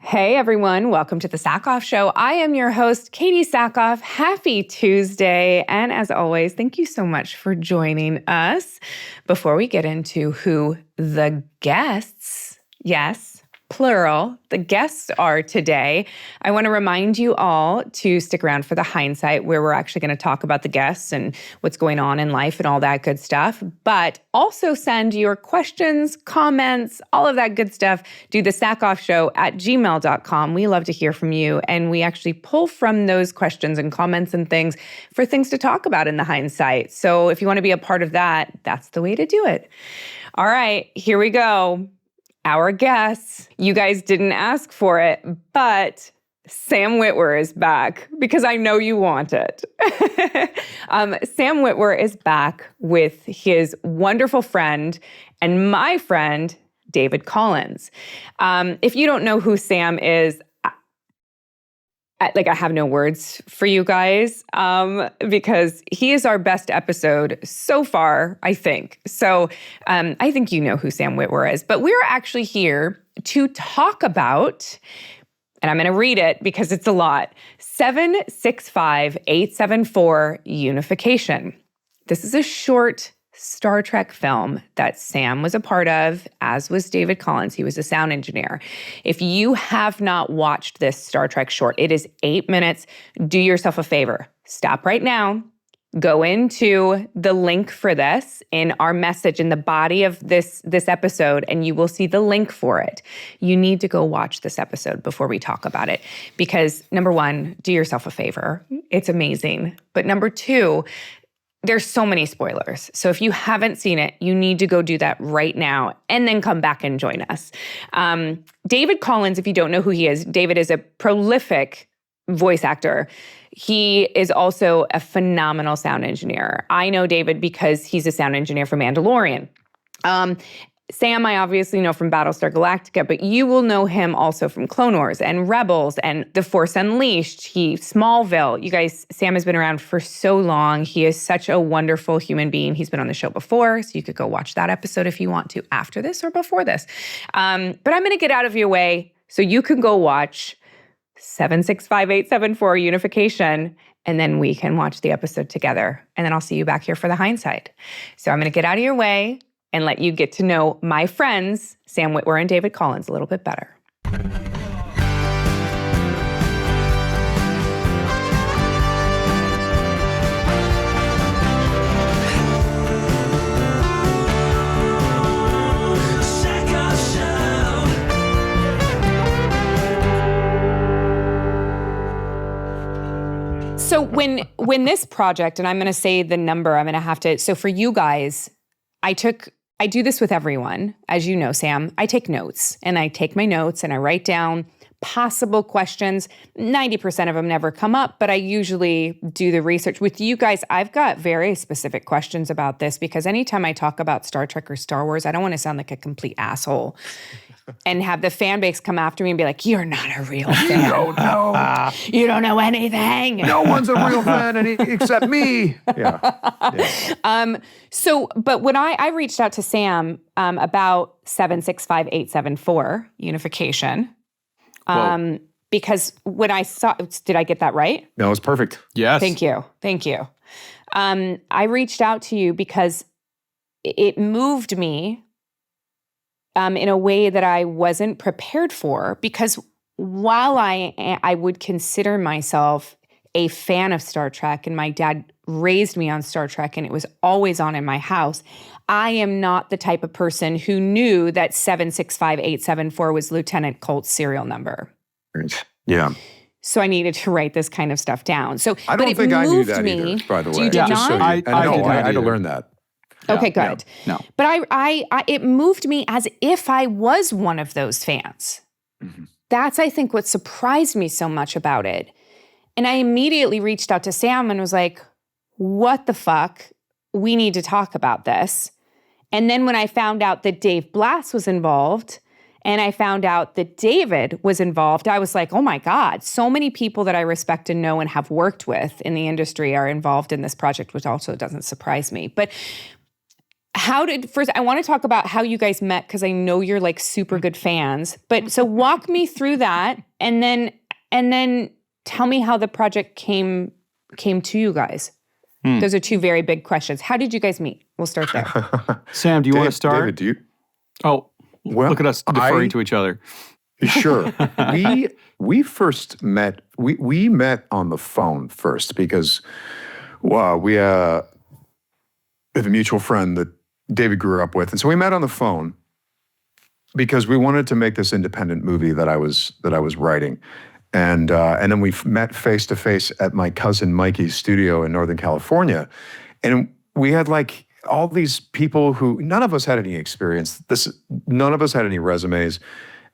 Hey everyone, welcome to the Sackhoff Show. I am your host, Katee Sackhoff. Happy Tuesday. And as always, thank you so much for joining us. Before we get into who the guests, yes, plural, the guests are today, I want to remind you all to stick around for the hindsight, where we're actually going to talk about the guests and what's going on in life and all that good stuff. But also send your questions, comments, all of that good stuff to the sackhoffshow@gmail.com. We love to hear from you, and we actually pull from those questions and comments and things for things to talk about in the hindsight. So if you want to be a part of that, that's the way to do it. All right, here we go. Our guests, you guys didn't ask for it, but Sam Witwer is back because I know you want it. Sam Witwer is back with his wonderful friend and my friend, David Collins. If you don't know who Sam is, I have no words for you guys because he is our best episode so far, I think. So I think you know who Sam Witwer is. But we're actually here to talk about, and I'm going to read it because it's a lot, 765874 Unification. This is a short Star Trek film that Sam was a part of, as was David Collins. He was a sound engineer. If you have not watched this Star Trek short, it is 8 minutes. Do yourself a favor. Stop right now. Go into the link for this in our message in the body of this episode, and you will see the link for it. You need to go watch this episode before we talk about it because, number one, do yourself a favor. It's amazing. But number two, there's so many spoilers. So if you haven't seen it, you need to go do that right now and then come back and join us. David Collins, if you don't know who he is, David is a prolific voice actor. He is also a phenomenal sound engineer. I know David because he's a sound engineer for Mandalorian. Sam, I obviously know from Battlestar Galactica, but you will know him also from Clone Wars and Rebels and The Force Unleashed. Smallville. You guys, Sam has been around for so long. He is such a wonderful human being. He's been on the show before, so you could go watch that episode if you want to after this or before this. But I'm going to get out of your way so you can go watch 765874 Unification, and then we can watch the episode together. And then I'll see you back here for the hindsight. So I'm going to get out of your way and let you get to know my friends, Sam Witwer and David Collins, a little bit better. So when this project, and I'm going to say the number, I'm going to have to, so for you guys, I do this with everyone. As you know, Sam, I take notes and I take my notes and I write down possible questions. 90% of them never come up, but I usually do the research. With you guys, I've got very specific questions about this because anytime I talk about Star Trek or Star Wars, I don't want to sound like a complete asshole and have the fan base come after me and be like, you're not a real fan. You don't know. You don't know anything. No one's a real fan except me. Yeah. But when I reached out to Sam about 765874 Unification, because when I saw, did I get that right? No, it's perfect. Yes. Thank you. I reached out to you because it moved me in a way that I wasn't prepared for, because while I would consider myself a fan of Star Trek, and my dad raised me on Star Trek and it was always on in my house, I am not the type of person who knew that 765874 was Lieutenant Colt's serial number. Yeah. So I needed to write this kind of stuff down. So I don't think I knew that either, by the way. You did not? I had to learn that. Okay, good. No. But I it moved me as if I was one of those fans. Mm-hmm. That's, I think, what surprised me so much about it. And I immediately reached out to Sam and was like, what the fuck? We need to talk about this. And then when I found out that Dave Blass was involved and I found out that David was involved, I was like, oh my God, so many people that I respect and know and have worked with in the industry are involved in this project, which also doesn't surprise me. But first, I want to talk about how you guys met because I know you're like super good fans. But so walk me through that, and then tell me how the project came to you guys. Those are two very big questions. How did you guys meet? We'll start there. Sam, do you want to start? David, do you? Oh, well, look at us deferring to each other. Sure. we first met. We met on the phone first because we have a mutual friend that David grew up with, and so we met on the phone because we wanted to make this independent movie that I was writing. And then we met face to face at my cousin Mikey's studio in Northern California. And we had like all these people who, none of us had any experience. None of us had any resumes.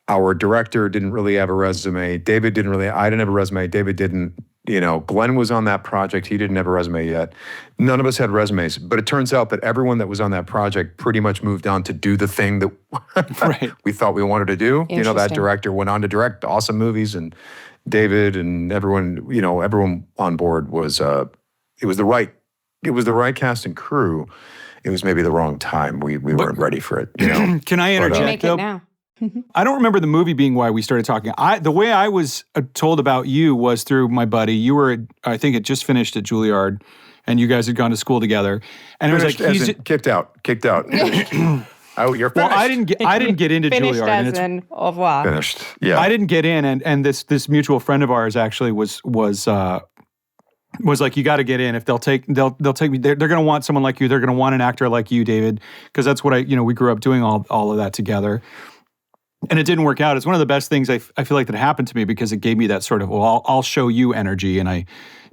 Our director didn't really have a resume. I didn't have a resume. David didn't, Glenn was on that project. He didn't have a resume yet. None of us had resumes. But it turns out that everyone that was on that project pretty much moved on to do the thing that we thought we wanted to do. That director went on to direct awesome movies, and David and everyone on board was it was the right cast and crew. It was maybe the wrong time. We weren't ready for it. Can I interject? Make it now. I don't remember the movie being why we started talking. The way I was told about you was through my buddy. You were, I think, it just finished at Juilliard, and you guys had gone to school together. And finished, it was like kicked out. Oh, you're finished. Well, I didn't get into finished Juilliard. As in au revoir. Finished. Yeah. I didn't get in, and this mutual friend of ours actually was like, you got to get in. If they'll take me, they're going to want someone like you. They're going to want an actor like you, David, because that's what we grew up doing all of that together. And it didn't work out. It's one of the best things I feel like that happened to me because it gave me that sort of, I'll show you energy. And I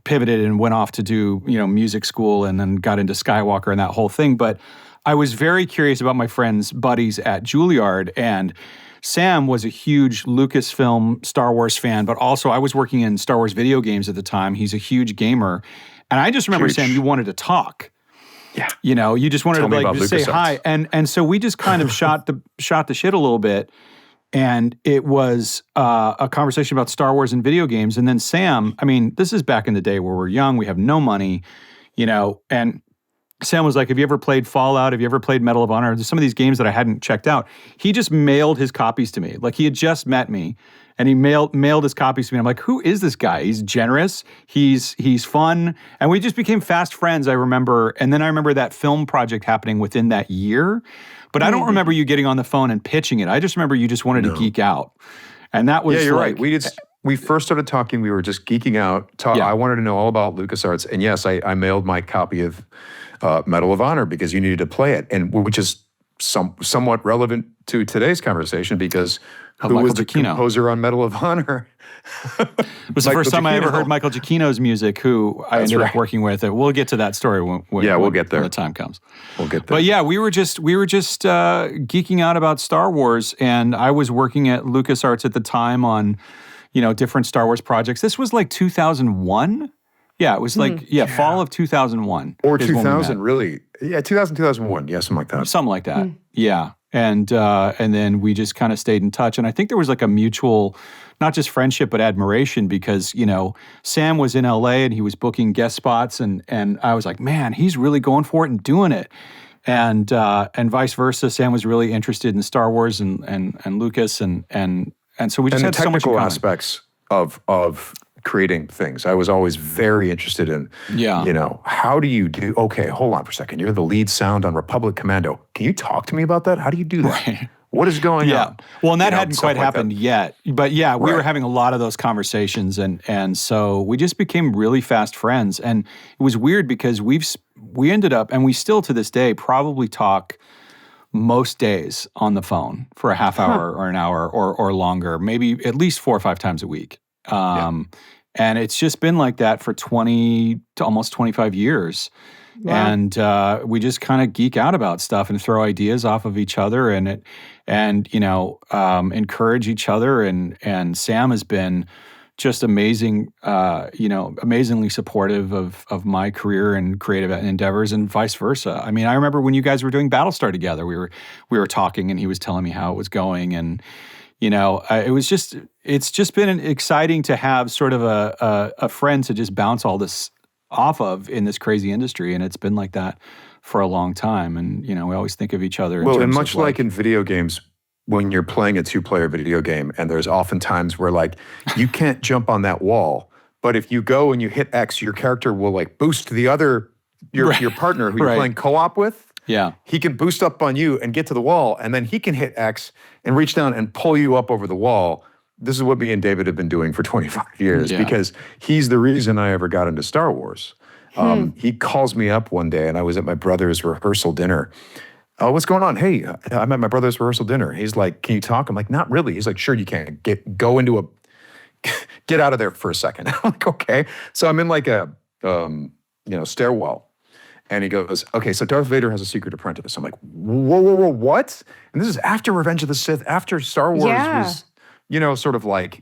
pivoted and went off to do, music school and then got into Skywalker and that whole thing. But I was very curious about my friends' buddies at Juilliard. And Sam was a huge Lucasfilm Star Wars fan, but also I was working in Star Wars video games at the time. He's a huge gamer. And I just remember, Sam, you wanted to talk. Yeah. You just wanted to just say hi. And so we just kind of shot the shit a little bit. And it was a conversation about Star Wars and video games. And then Sam, this is back in the day where we're young, we have no money, and Sam was like, have you ever played Fallout? Have you ever played Medal of Honor? There's some of these games that I hadn't checked out. He just mailed his copies to me. Like, he had just met me, and he mailed his copies to me. I'm like, who is this guy? He's generous. He's fun. And we just became fast friends, I remember. And then I remember that film project happening within that year. But I don't remember you getting on the phone and pitching it. I just remember you just wanted to geek out. And that was you're right. We first started talking, we were just geeking out. I wanted to know all about LucasArts. And yes, I mailed my copy of Medal of Honor because you needed to play it, and which is somewhat relevant to today's conversation because who was the composer on Medal of Honor? It was the first time I ever heard Michael Giacchino's music, who I ended up working with. We'll get to that story when we'll get there when the time comes. We'll get there. But yeah, we were just geeking out about Star Wars, and I was working at LucasArts at the time on different Star Wars projects. This was like 2001. Yeah, it was fall of 2001. Or 2000, really. Yeah, 2001. Yeah, something like that. Something like that. Yeah. And then we just kind of stayed in touch. And I think there was like a mutual, not just friendship, but admiration because, Sam was in LA and he was booking guest spots. And I was like, man, he's really going for it and doing it. And vice versa. Sam was really interested in Star Wars and Lucas. And so we just had so much in common. And the technical aspects of creating things. I was always very interested in, how do you do, okay, hold on for a second. You're the lead sound on Republic Commando. Can you talk to me about that? How do you do that? Right. What is going on? Well, and that hadn't quite happened yet. But we were having a lot of those conversations. And so we just became really fast friends. And it was weird because we ended up, and we still to this day probably talk most days on the phone for a half hour or an hour or longer, maybe at least 4 or 5 times a week. And it's just been like that for 20 to almost 25 years. Wow. And we just kind of geek out about stuff and throw ideas off of each other and encourage each other. And Sam has been just amazing, amazingly supportive of my career and creative endeavors and vice versa. I mean, I remember when you guys were doing Battlestar together, we were talking and he was telling me how it was going, and it's just been exciting to have sort of a friend to just bounce all this off of in this crazy industry. And it's been like that for a long time. And, we always think of each other. Well, and much like in video games, when you're playing a 2-player video game, and there's often times where like you can't jump on that wall, but if you go and you hit X, your character will like boost the other, your partner who you're playing co-op with. Yeah. He can boost up on you and get to the wall, and then he can hit X and reach down and pull you up over the wall. This is what me and David have been doing for 25 years because he's the reason I ever got into Star Wars. He calls me up one day, and I was at my brother's rehearsal dinner. Oh, what's going on? Hey, I'm at my brother's rehearsal dinner. He's like, can you talk? I'm like, not really. He's like, sure you can. Get out of there for a second. I'm like, okay. So I'm in like a stairwell. And he goes, okay, so Darth Vader has a secret apprentice. I'm like, whoa, what? And this is after Revenge of the Sith, after Star Wars was, sort of like,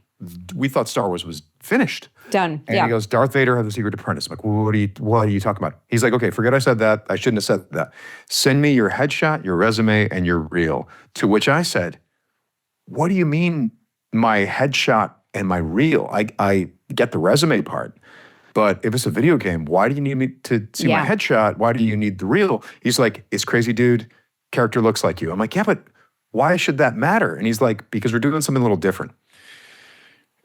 we thought Star Wars was finished. Done. And he goes, Darth Vader has a secret apprentice. I'm like, what are you talking about? He's like, okay, forget I said that. I shouldn't have said that. Send me your headshot, your resume, and your reel. To which I said, what do you mean my headshot and my reel? I get the resume part. But if it's a video game, why do you need me to see my headshot? Why do you need the reel? He's like, it's crazy, dude. Character looks like you. I'm like, yeah, but why should that matter? And he's like, because we're doing something a little different.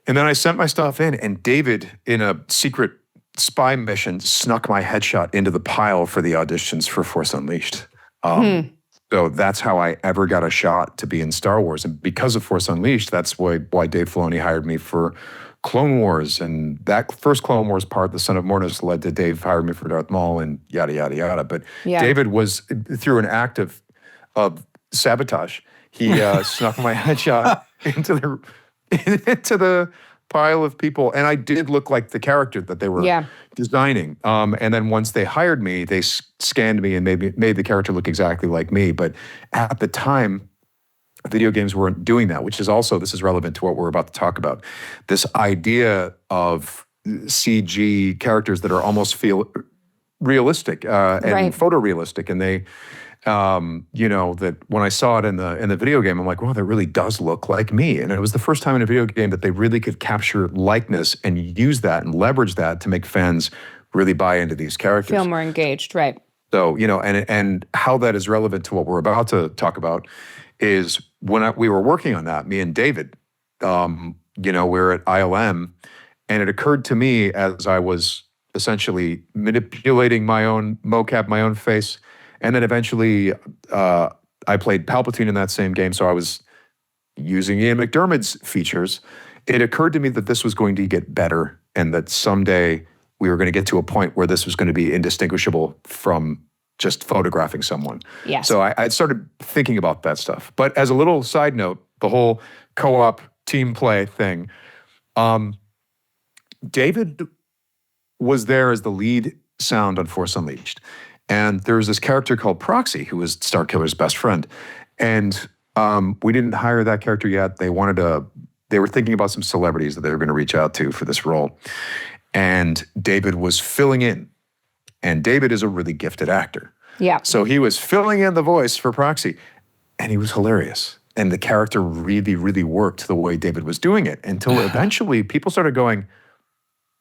And then I sent my stuff in, and David, in a secret spy mission, snuck my headshot into the pile for the auditions for Force Unleashed. So that's how I ever got a shot to be in Star Wars. And because of Force Unleashed, that's why Dave Filoni hired me for Clone Wars. And that first Clone Wars part, The Son of Mortis, led to Dave hired me for Darth Maul and yada, yada, yada. But David was, through an act of sabotage, he snuck my headshot into the pile of people. And I did look like the character that they were designing. And then once they hired me, they scanned me and made the character look exactly like me. But at the time, video games weren't doing that, which is also, this is relevant to what we're about to talk about. This idea of CG characters that are almost feel realistic and photorealistic. And they, that when I saw it in the video game, I'm like, wow, that really does look like me. And it was the first time in a video game that they really could capture likeness and use that and leverage that to make fans really buy into these characters. Feel more engaged, right. So, and how that is relevant to what we're about to talk about is when we were working on that, me and David, we were at ILM, and it occurred to me as I was essentially manipulating my own mocap, my own face. And then eventually, I played Palpatine in that same game, so I was using Ian McDermott's features. It occurred to me that this was going to get better, and that someday we were going to get to a point where this was going to be indistinguishable from just photographing someone. Yes. So I started thinking about that stuff. But as a little side note, the whole co-op team play thing, David was there as the lead sound on Force Unleashed. And there was this character called Proxy, who was Starkiller's best friend. And we didn't hire that character yet. They were thinking about some celebrities that they were going to reach out to for this role. And David was filling in. And David is a really gifted actor. Yeah. So he was filling in the voice for Proxy. And he was hilarious. And the character really, really worked the way David was doing it, until eventually people started going,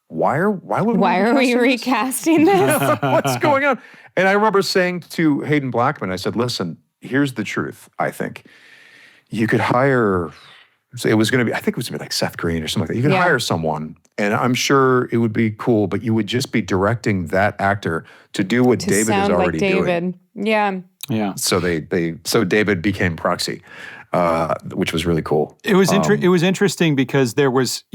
why are we recasting this? What's going on? And I remember saying to Hayden Blackman, I said, listen, here's the truth, I think. You could hire, so it was going to be, I think it was going to be like Seth Green or something like that. You could hire someone, and I'm sure it would be cool, but you would just be directing that actor to do what David is already doing. Yeah. Yeah. So so David became Proxy, which was really cool. It was it was interesting because there was,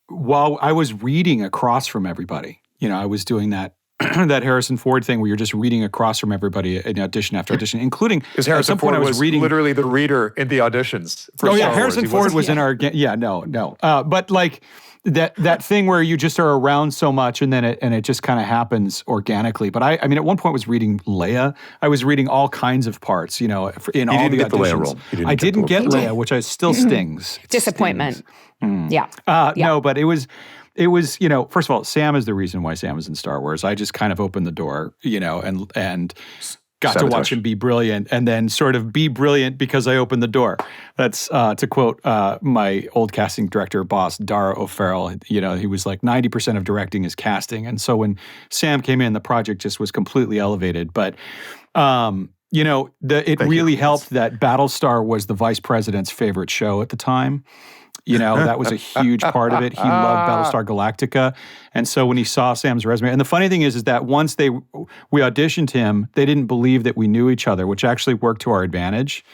while I was reading across from everybody, I was doing that that Harrison Ford thing where you're just reading across from everybody in audition after audition, including because Harrison Ford was reading literally the reader in the auditions. Harrison Ford was in our but like that thing where you just are around so much and then it just kind of happens organically. But I mean, at one point I was reading Leia. I was reading all kinds of parts, in all the auditions. The Leia role. I didn't get Leia, which still stings. Disappointment. Yeah. No, but it was, first of all, Sam is the reason why Sam is in Star Wars. I just kind of opened the door, and got to watch him be brilliant and then sort of be brilliant because I opened the door. That's to quote my old casting director boss, Dara O'Farrell. You know, he was like 90% of directing is casting. And so when Sam came in, the project just was completely elevated. But, you know, it really helped that Battlestar was the vice president's favorite show at the time. You know, that was a huge part of it. He loved Battlestar Galactica. And so when he saw Sam's resume, and the funny thing is that once we auditioned him, they didn't believe that we knew each other, which actually worked to our advantage.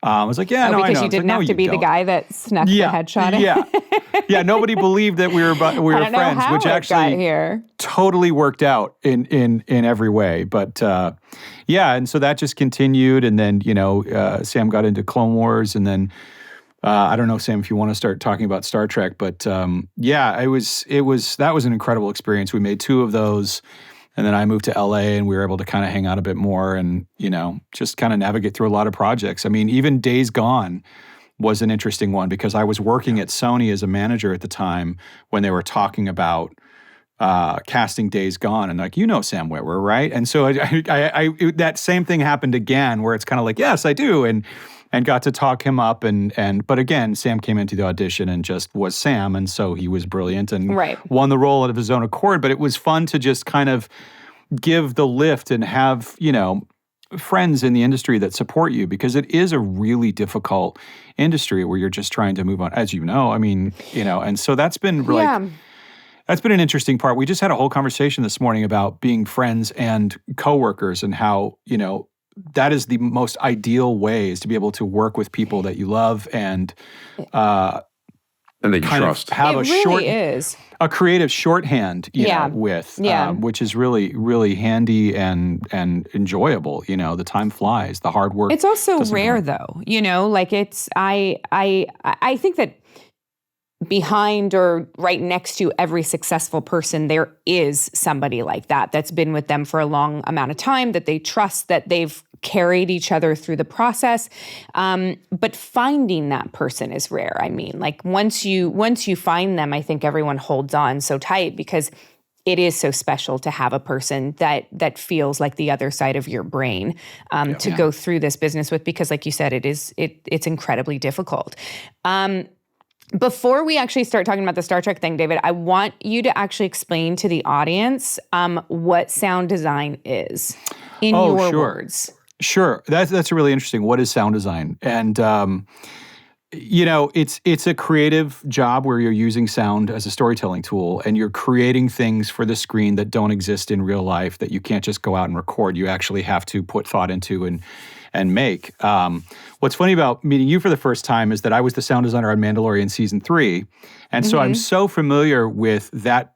I was like, yeah, no, I know. Because you didn't have to be the guy that snuck the headshot in. Yeah, nobody believed that we were friends, which actually totally worked out in every way. But yeah, and so that just continued. And then, you know, Sam got into Clone Wars, and then I don't know, Sam, if you want to start talking about Star Trek, but yeah, that was an incredible experience. We made 2 of those, and then I moved to LA, and we were able to kind of hang out a bit more, and you know, just kind of navigate through a lot of projects. I mean, even Days Gone was an interesting one because I was working at Sony as a manager at the time when they were talking about casting Days Gone, and like, you know Sam Witwer, right? And so I that same thing happened again, where it's kind of like, yes, I do, and got to talk him up, but again, Sam came into the audition and just was Sam, and so he was brilliant and won the role of his own accord. But it was fun to just kind of give the lift and have, you know, friends in the industry that support you, because it is a really difficult industry where you're just trying to move on, as you know. I mean, you know, and so that's been that's been an interesting part. We just had a whole conversation this morning about being friends and coworkers and how, you know, that is the most ideal way, is to be able to work with people that you love and that you trust. Have a creative shorthand, you know, with, Yeah. which is really, really handy and enjoyable. You know, the time flies, the hard work. It's also rare, though. You know, like I think that behind or right next to every successful person, there is somebody like that that's been with them for a long amount of time, that they trust, that they've carried each other through the process. But finding that person is rare. I mean, like once you find them, I think everyone holds on so tight, because it is so special to have a person that feels like the other side of your brain to go through this business with, because like you said, it's incredibly difficult. Before we actually start talking about the Star Trek thing, David, I want you to actually explain to the audience what sound design is in your words. Sure. That's really interesting. What is sound design? And, you know, it's a creative job where you're using sound as a storytelling tool, and you're creating things for the screen that don't exist in real life, that you can't just go out and record. You actually have to put thought into and make. What's funny about meeting you for the first time is that I was the sound designer on Mandalorian season 3. And so I'm so familiar with that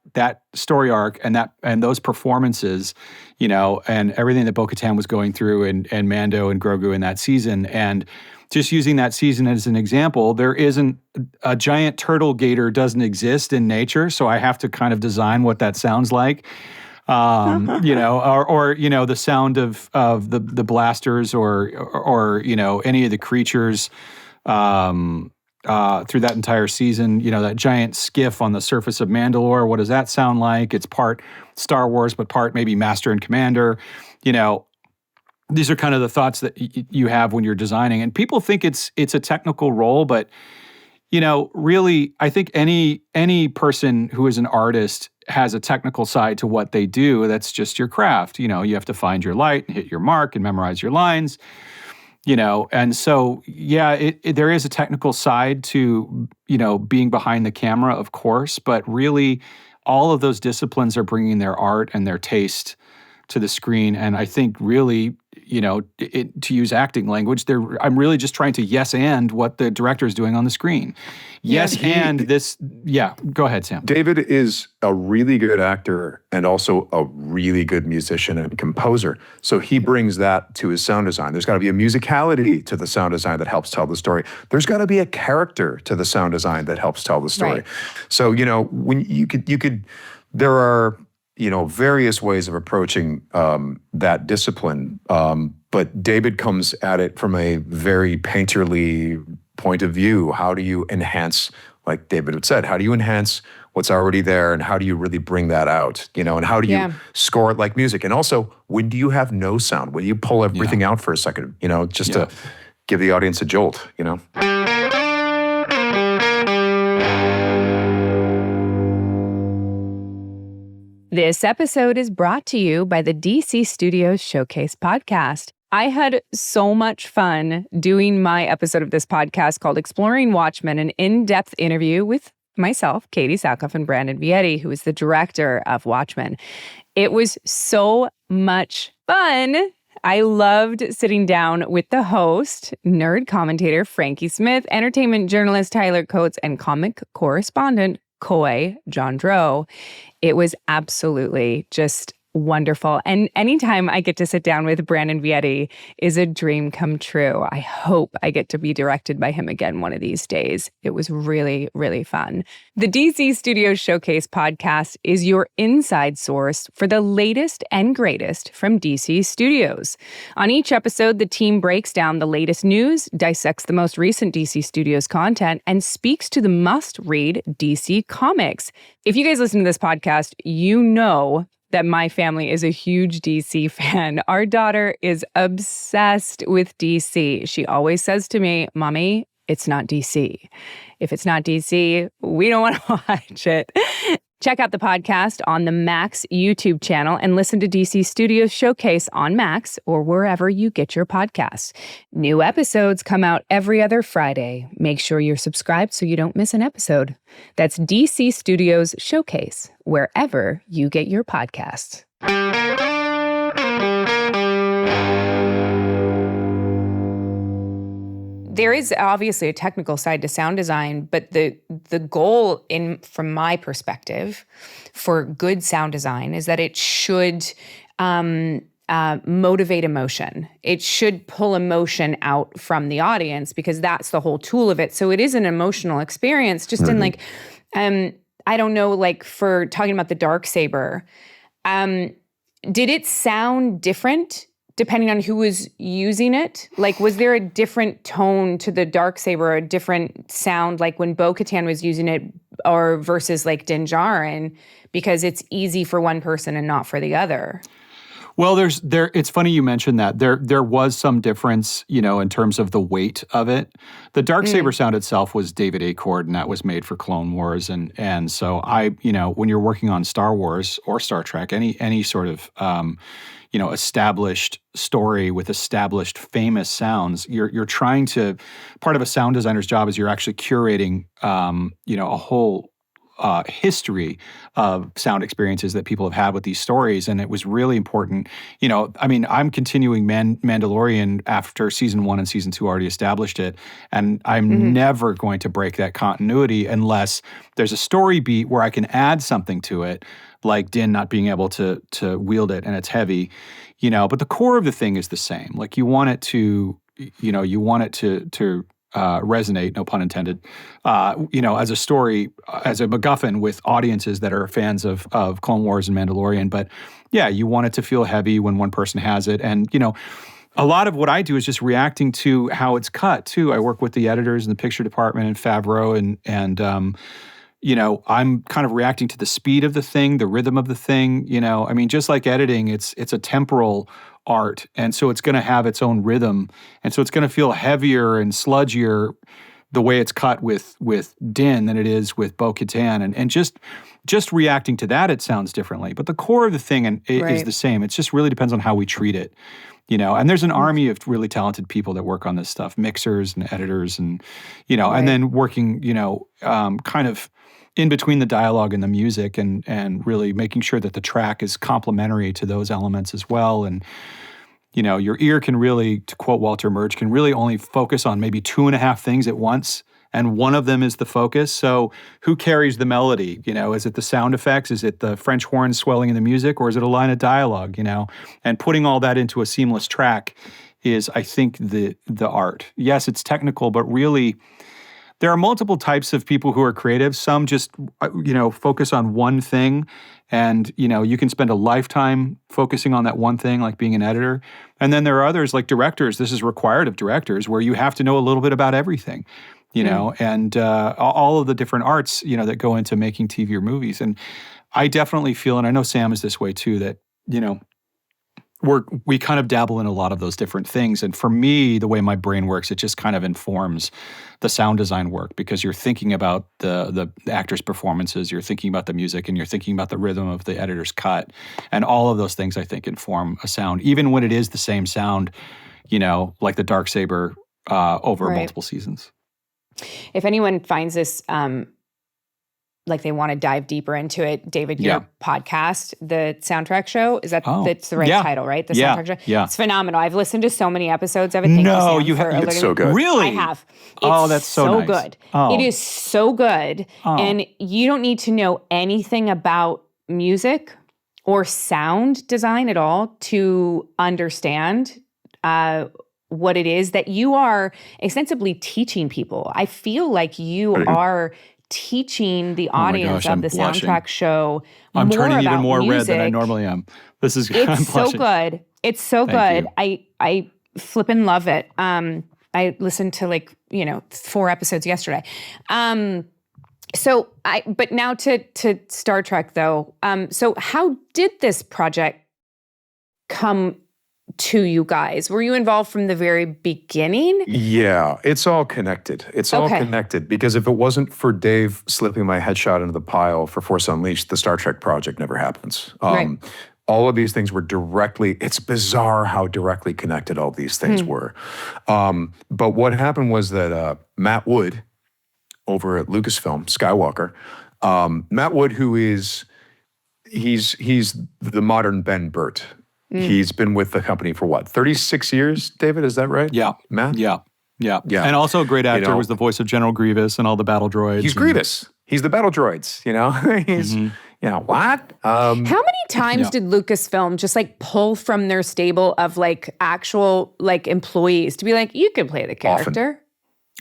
story arc and those performances, you know, and everything that bo-katan was going through and Mando and Grogu in that season. And just using that season as an example, there isn't a giant turtle gator doesn't exist in nature. So I have to kind of design what that sounds like. You know, or you know, the sound of the blasters or you know, any of the creatures through that entire season. You know, that giant skiff on the surface of Mandalore. What does that sound like? It's part Star Wars, but part maybe Master and Commander. You know, these are kind of the thoughts that you have when you're designing, and people think it's a technical role, but you know, really, I think any person who is an artist has a technical side to what they do. That's just your craft. You know, you have to find your light and hit your mark and memorize your lines, you know. And so, yeah, there is a technical side to, you know, being behind the camera, of course, but really all of those disciplines are bringing their art and their taste to the screen. And I think really, you know, to use acting language, I'm really just trying to yes and what the director is doing on the screen. Yes, and this. Yeah, go ahead, Sam. David is a really good actor and also a really good musician and composer. So he brings that to his sound design. There's got to be a musicality to the sound design that helps tell the story. There's got to be a character to the sound design that helps tell the story. Right. So, you know, when you could, there are, you know, various ways of approaching that discipline. But David comes at it from a very painterly point of view. How do you enhance like David had said, how do you enhance what's already there, and how do you really bring that out, and how do you score it like music? And also, when do you have no sound? When do you pull everything out for a second, just to give the audience a jolt, This episode is brought to you by the DC Studios Showcase podcast. I had so much fun doing my episode of this podcast called Exploring Watchmen, an in-depth interview with myself, Katee Sackhoff, and Brandon Vietti, who is the director of Watchmen. It was so much fun. I loved sitting down with the host, nerd commentator Frankie Smith, entertainment journalist Tyler Coates, and comic correspondent Coy Jandreau. It was absolutely just wonderful. And anytime I get to sit down with Brandon Vietti is a dream come true. I hope I get to be directed by him again one of these days. It was really, really fun. The DC Studios Showcase podcast is your inside source for the latest and greatest from DC Studios. On each episode, the team breaks down the latest news, dissects the most recent DC Studios content, and speaks to the must-read DC comics. If you guys listen to this podcast, you know that my family is a huge DC fan. Our daughter is obsessed with DC. She always says to me, "Mommy, it's not DC. If it's not DC, we don't want to watch it." Check out the podcast on the Max YouTube channel and listen to DC Studios Showcase on Max or wherever you get your podcasts. New episodes come out every other Friday. Make sure you're subscribed so you don't miss an episode. That's DC Studios Showcase, wherever you get your podcasts. There is obviously a technical side to sound design, but the goal, from my perspective, for good sound design is that it should motivate emotion. It should pull emotion out from the audience, because that's the whole tool of it. So it is an emotional experience. Just in I don't know, like for talking about the Darksaber, did it sound different depending on who was using it? Like, was there a different tone to the Darksaber, a different sound, like when bo-katan was using it, or versus like Din Djarin, because it's easy for one person and not for the other? Well, it's funny you mentioned that. There was some difference, in terms of the weight of it. The Darksaber sound itself was David Acord, and that was made for Clone Wars. And so when you're working on Star Wars or Star Trek, any sort of established story with established famous sounds, you're trying to, part of a sound designer's job is you're actually curating, a whole history of sound experiences that people have had with these stories. And it was really important. I'm continuing Mandalorian after season 1 and season 2 already established it. And I'm never going to break that continuity unless there's a story beat where I can add something to it, like Din not being able to wield it and it's heavy, but the core of the thing is the same. Like you want it to resonate, no pun intended, as a story, as a MacGuffin with audiences that are fans of Clone Wars and Mandalorian. But yeah, you want it to feel heavy when one person has it. And, a lot of what I do is just reacting to how it's cut too. I work with the editors in the picture department and Favreau and I'm kind of reacting to the speed of the thing, the rhythm of the thing, just like editing, it's a temporal art. And so it's going to have its own rhythm. And so it's going to feel heavier and sludgier the way it's cut with Din than it is with bo-katan. And just reacting to that, it sounds differently. But the core of the thing is the same. It just really depends on how we treat it. And there's an army of really talented people that work on this stuff, mixers and editors and, and then working, kind of in between the dialogue and the music and really making sure that the track is complementary to those elements as well. And, your ear can really, to quote Walter Murch, can really only focus on maybe 2.5 things at once. And one of them is the focus. So who carries the melody? Is it the sound effects? Is it the French horn swelling in the music? Or is it a line of dialogue, And putting all that into a seamless track is, I think, the art. Yes, it's technical, but really there are multiple types of people who are creative. Some just, focus on one thing. And, you can spend a lifetime focusing on that one thing, like being an editor. And then there are others like directors. This is required of directors, where you have to know a little bit about everything. you know, and all of the different arts, you know, that go into making TV or movies. And I definitely feel, and I know Sam is this way too, that, you know, we kind of dabble in a lot of those different things. And for me, the way my brain works, it just kind of informs the sound design work, because you're thinking about the actors' performances, you're thinking about the music, and you're thinking about the rhythm of the editor's cut. And all of those things, I think, inform a sound, even when it is the same sound, you know, like the Darksaber over multiple seasons. If anyone finds this like they want to dive deeper into it, David, your podcast, the soundtrack show, is that that's the right title, right? The soundtrack show? Yeah. It's phenomenal. I've listened to so many episodes of it. Thank you, Sam, it's so good. Really? I have. It's that's so nice. Good. Oh. It is so good. Oh. And you don't need to know anything about music or sound design at all to understand what it is that you are ostensibly teaching people. I feel like you are teaching the audience of the soundtrack show I'm turning even more music. red than I normally am. This is it's so good. It's so good. I flippin' love it. I listened to 4 episodes yesterday. But now to Star Trek though. So how did this project come to you guys? Were you involved from the very beginning? Yeah, it's all connected. It's all connected, because if it wasn't for Dave slipping my headshot into the pile for Force Unleashed, the Star Trek project never happens. Right. All of these things were it's bizarre how directly connected all these things were. But what happened was that Matt Wood over at Lucasfilm, Skywalker, Matt Wood, he's the modern Ben Burt. He's been with the company for 36 years, David? Is that right? Yeah. Matt? Yeah. And also a great actor, was the voice of General Grievous and all the battle droids. He's Grievous. He's the battle droids, you know? He's, what? How many times did Lucasfilm just pull from their stable of actual employees to be like, you can play the character?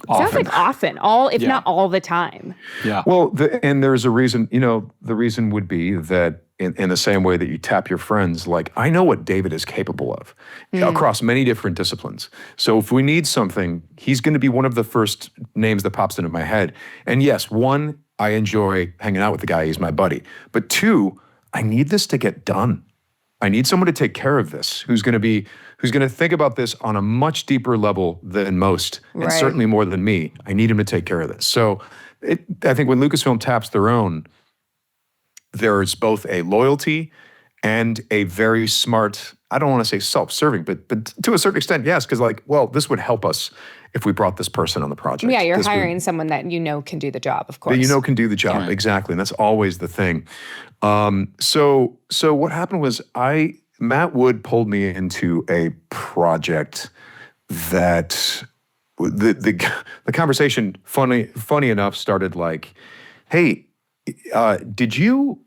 Often. Sounds like often, if not all the time. Yeah. Well, and there's a reason, the reason would be that in the same way that you tap your friends, I know what David is capable of across many different disciplines. So if we need something, he's going to be one of the first names that pops into my head. And yes, 1, I enjoy hanging out with the guy. He's my buddy. But 2, I need this to get done. I need someone to take care of this, who's going to think about this on a much deeper level than most, and certainly more than me. I need him to take care of this. So I think when Lucasfilm taps their own, there's both a loyalty and a very smart, I don't want to say self-serving, but to a certain extent, yes, because this would help us if we brought this person on the project. Yeah, you're hiring someone that can do the job, of course. That can do the job, exactly, and that's always the thing. So what happened was Matt Wood pulled me into a project that the conversation, funny enough, started hey, did you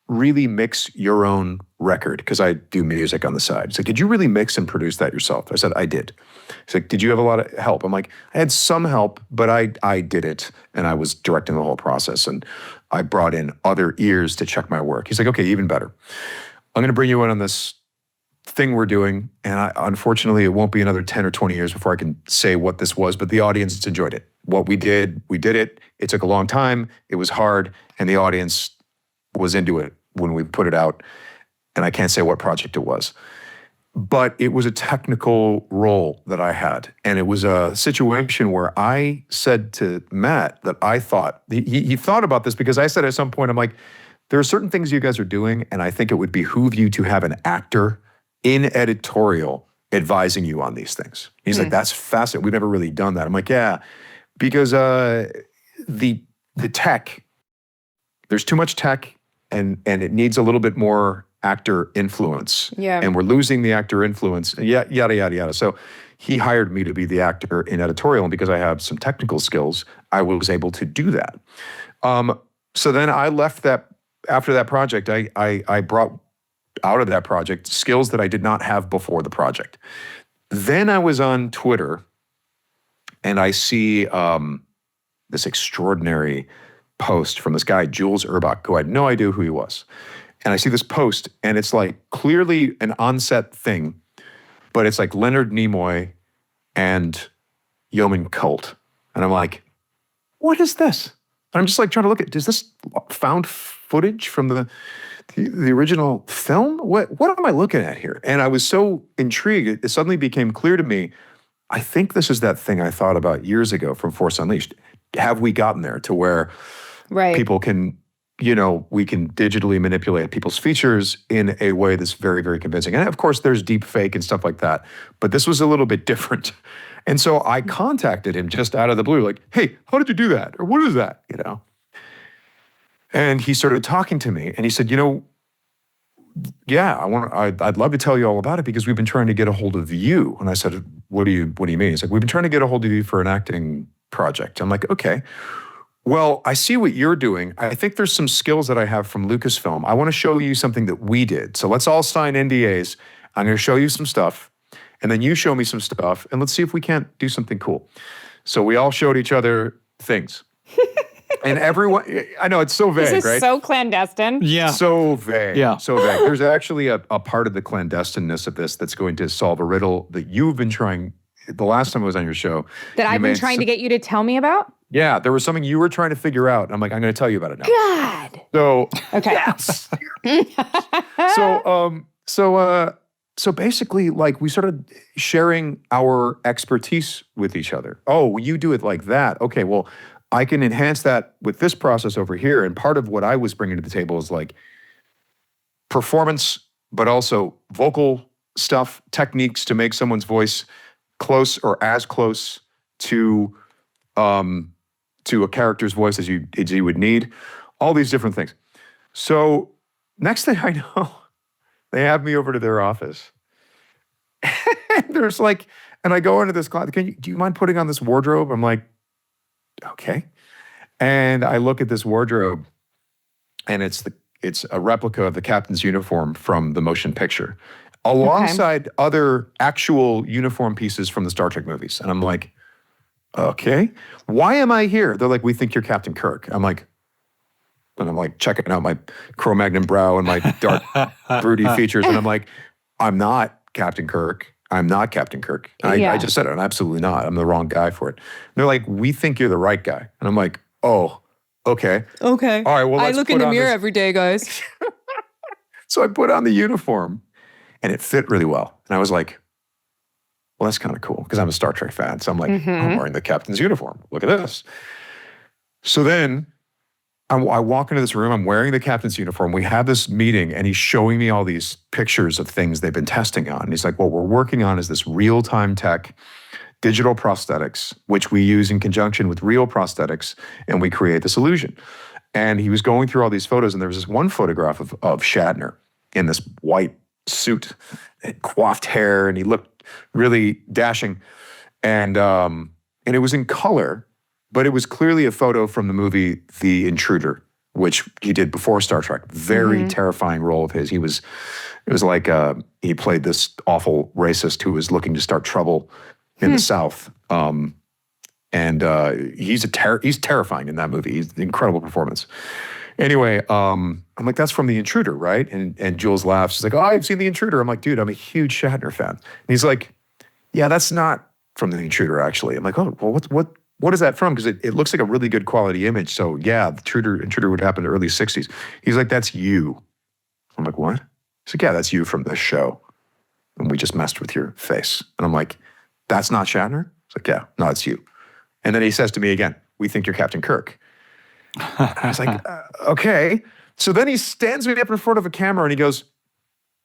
really mix your own record? Because I do music on the side. He's like, did you really mix and produce that yourself? I said, I did. He's like, did you have a lot of help? I'm like, I had some help, but I did it, and I was directing the whole process, and I brought in other ears to check my work. He's like, okay, even better. I'm going to bring you in on this thing we're doing, and unfortunately, it won't be another 10 or 20 years before I can say what this was, but the audience enjoyed it. What we did it. It took a long time. It was hard, and the audience was into it when we put it out. And I can't say what project it was. But it was a technical role that I had. And it was a situation where I said to Matt that I thought, he thought about this, because I said at some point, I'm like, there are certain things you guys are doing, and I think it would behoove you to have an actor in editorial advising you on these things. He's like, that's fascinating. We've never really done that. I'm like, yeah, because the tech, there's too much tech, and it needs a little bit more actor influence. Yeah. And we're losing the actor influence, yada, yada, yada. So he hired me to be the actor in editorial, and because I have some technical skills, I was able to do that. So then I left that, after that project, I brought out of that project skills that I did not have before the project. Then I was on Twitter, and I see this extraordinary post from this guy, Jules Urbach, who I had no idea who he was. And I see this post, and it's clearly an on-set thing, but it's Leonard Nimoy and Yeoman Cult. And I'm like, what is this? And I'm just like trying to look at, is this found footage from the original film? What am I looking at here? And I was so intrigued. It suddenly became clear to me, I think this is that thing I thought about years ago from Force Unleashed. Have we gotten there to where people can, we can digitally manipulate people's features in a way that's very, very convincing. And of course, there's deep fake and stuff like that. But this was a little bit different. And so I contacted him just out of the blue, like, hey, how did you do that? Or what is that? And he started talking to me and he said, yeah, I'd love to tell you all about it because we've been trying to get a hold of you. And I said, what do you mean? He's like, we've been trying to get a hold of you for an acting project. I'm like, okay. Well, I see what you're doing. I think there's some skills that I have from Lucasfilm. I want to show you something that we did. So let's all sign NDAs. I'm going to show you some stuff. And then you show me some stuff, and let's see if we can't do something cool. So we all showed each other things. And everyone, I know it's so vague, right? This is so clandestine. Yeah. So vague. Yeah. So vague. There's actually a part of the clandestineness of this that's going to solve a riddle that you've been trying, the last time I was on your show. That I've been trying to get you to tell me about? Yeah, there was something you were trying to figure out. And I'm like, I'm going to tell you about it now. God. So, okay. Yes. So basically, like, we started sharing our expertise with each other. Oh, you do it like that. Okay, well, I can enhance that with this process over here. And part of what I was bringing to the table is like performance, but also vocal stuff, techniques to make someone's voice close or as close to a character's voice as you would need. All these different things. So next thing I know, they have me over to their office. And there's like, and I go into this closet, do you mind putting on this wardrobe? I'm like, okay. And I look at this wardrobe and it's a replica of the captain's uniform from the motion picture, alongside other actual uniform pieces from the Star Trek movies. And I'm like, okay, why am I here? They're like, we think you're Captain Kirk. I'm like checking out my Cro-Magnon brow and my dark, broody features. And I'm like, I'm not Captain Kirk. I'm not Captain Kirk. I just said it. I'm absolutely not. I'm the wrong guy for it. And they're like, we think you're the right guy. And I'm like, oh, okay. Okay. All right, well, I look in the mirror every day, guys. So I put on the uniform and it fit really well. And I was like, well, that's kind of cool because I'm a Star Trek fan. So I'm like, I'm wearing the captain's uniform. Look at this. So then I walk into this room, I'm wearing the captain's uniform. We have this meeting and he's showing me all these pictures of things they've been testing on. And he's like, what we're working on is this real-time tech, digital prosthetics, which we use in conjunction with real prosthetics, and we create this illusion. And he was going through all these photos, and there was this one photograph of Shatner in this white suit, coiffed hair, and he looked really dashing. And it was in color, but it was clearly a photo from the movie The Intruder, which he did before Star Trek. Very terrifying role of his. It was like he played this awful racist who was looking to start trouble in the South. He's terrifying in that movie. He's an incredible performance. Anyway, I'm like, that's from The Intruder, right? And Jules laughs. She's like, oh, I've seen The Intruder. I'm like, dude, I'm a huge Shatner fan. And he's like, yeah, that's not from The Intruder, actually. I'm like, oh, well, what is that from? Because it looks like a really good quality image. So yeah, the Intruder would happen in the early 60s. He's like, that's you. I'm like, what? He's like, yeah, that's you from this show. And we just messed with your face. And I'm like, that's not Shatner? He's like, yeah, no, it's you. And then he says to me again, we think you're Captain Kirk. I was like, okay. So then he stands me up in front of a camera and he goes,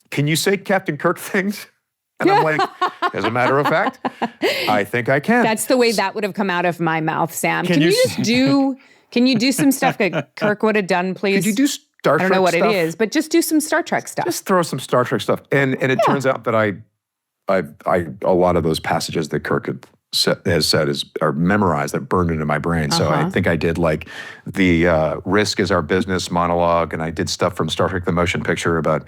can you say Captain Kirk things? And I'm like, as a matter of fact, I think I can. That's the way that would have come out of my mouth, Sam. Can you do some stuff that Kirk would have done, please? Could you do Star Trek stuff? I don't know what it is, but just do some Star Trek stuff. Just throw some Star Trek stuff. And it turns out that I a lot of those passages that Kirk has said are memorized, they're burned into my brain. So I think I did like the risk is our business monologue, and I did stuff from Star Trek the Motion Picture about,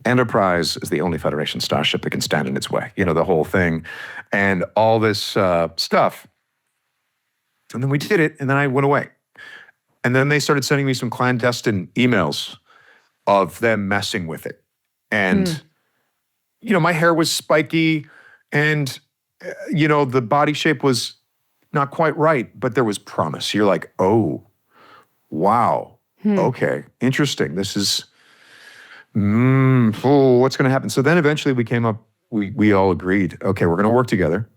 Enterprise is the only Federation starship that can stand in its way, the whole thing, and all this stuff. And then we did it, and then I went away. And then they started sending me some clandestine emails of them messing with it. And, my hair was spiky, and, the body shape was not quite right, but there was promise. You're like, oh, wow, okay, interesting. This is, what's going to happen? So then eventually we all agreed, okay, we're going to work together,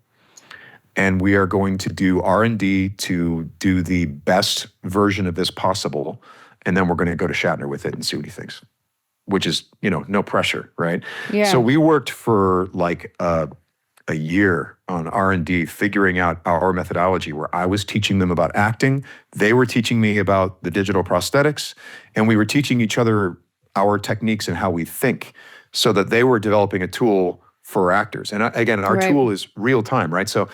and we are going to do R&D to do the best version of this possible, and then we're going to go to Shatner with it and see what he thinks, which is, no pressure, right? Yeah. So we worked for like a year on R&D, figuring out our methodology, where I was teaching them about acting, they were teaching me about the digital prosthetics, and we were teaching each other our techniques and how we think, so that they were developing a tool for actors. And again, our tool is real time, right? So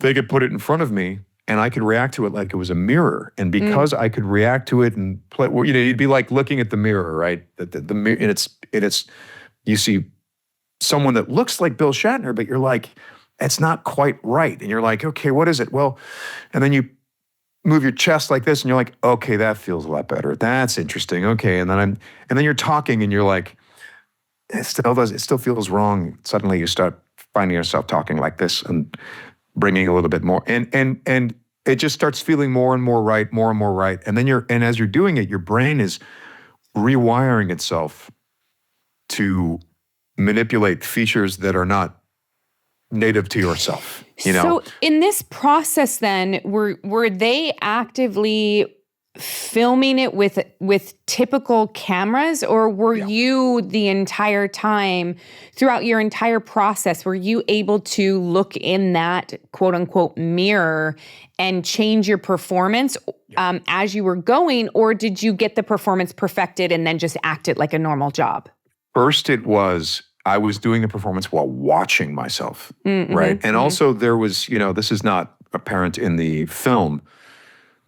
they could put it in front of me, and I could react to it like it was a mirror. And because I could react to it and play, you'd be like looking at the mirror, right? The mirror, and it's you see someone that looks like Bill Shatner, but you're like, it's not quite right. And you're like, okay, what is it? Well, and then you move your chest like this, and you're like, okay, that feels a lot better. That's interesting. Okay, and then you're talking, and you're like, it still feels wrong. Suddenly you start finding yourself talking like this and bringing a little bit more, and it just starts feeling more and more right. And then as you're doing it, your brain is rewiring itself to manipulate features that are not native to yourself. So in this process, then, were they actively filming it with typical cameras, or were you the entire time, throughout your entire process, were you able to look in that quote unquote mirror and change your performance as you were going, or did you get the performance perfected and then just act it like a normal job? First, I was doing the performance while watching myself, right? And also there was, this is not apparent in the film,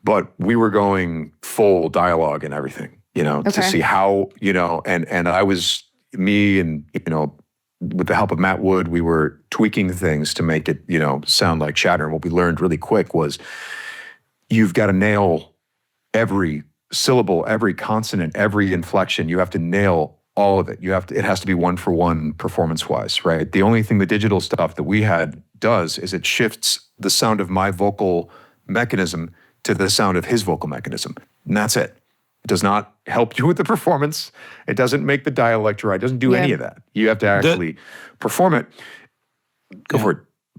but we were going full dialogue and everything, to see how, and I was, me and, with the help of Matt Wood, we were tweaking things to make it, sound like Shatner. And what we learned really quick was you've got to nail every syllable, every consonant, every inflection. You have to nail all of it. It has to be one for one performance-wise, right? The only thing the digital stuff that we had does is it shifts the sound of my vocal mechanism to the sound of his vocal mechanism. And that's it. It does not help you with the performance. It doesn't make the dialect right. It doesn't do any of that. You have to actually perform it. Go for it.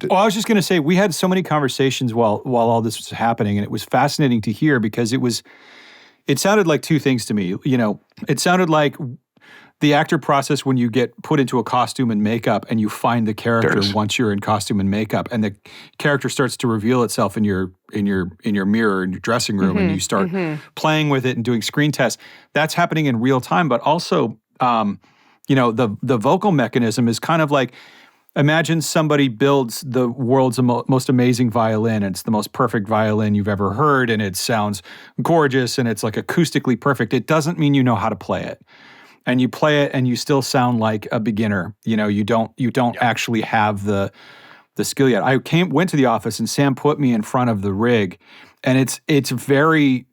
Well, I was just going to say, we had so many conversations while all this was happening, and it was fascinating to hear because it sounded like two things to me. It sounded like the actor process when you get put into a costume and makeup and you find the character once you're in costume and makeup, and the character starts to reveal itself in your mirror in your dressing room, and you start playing with it and doing screen tests. That's happening in real time, but also, the vocal mechanism is kind of like, imagine somebody builds the world's most amazing violin, and it's the most perfect violin you've ever heard, and it sounds gorgeous, and it's like acoustically perfect. It doesn't mean you know how to play it. And you play it and you still sound like a beginner. You don't actually have the skill yet. I went to the office and Sam put me in front of the rig, and it's very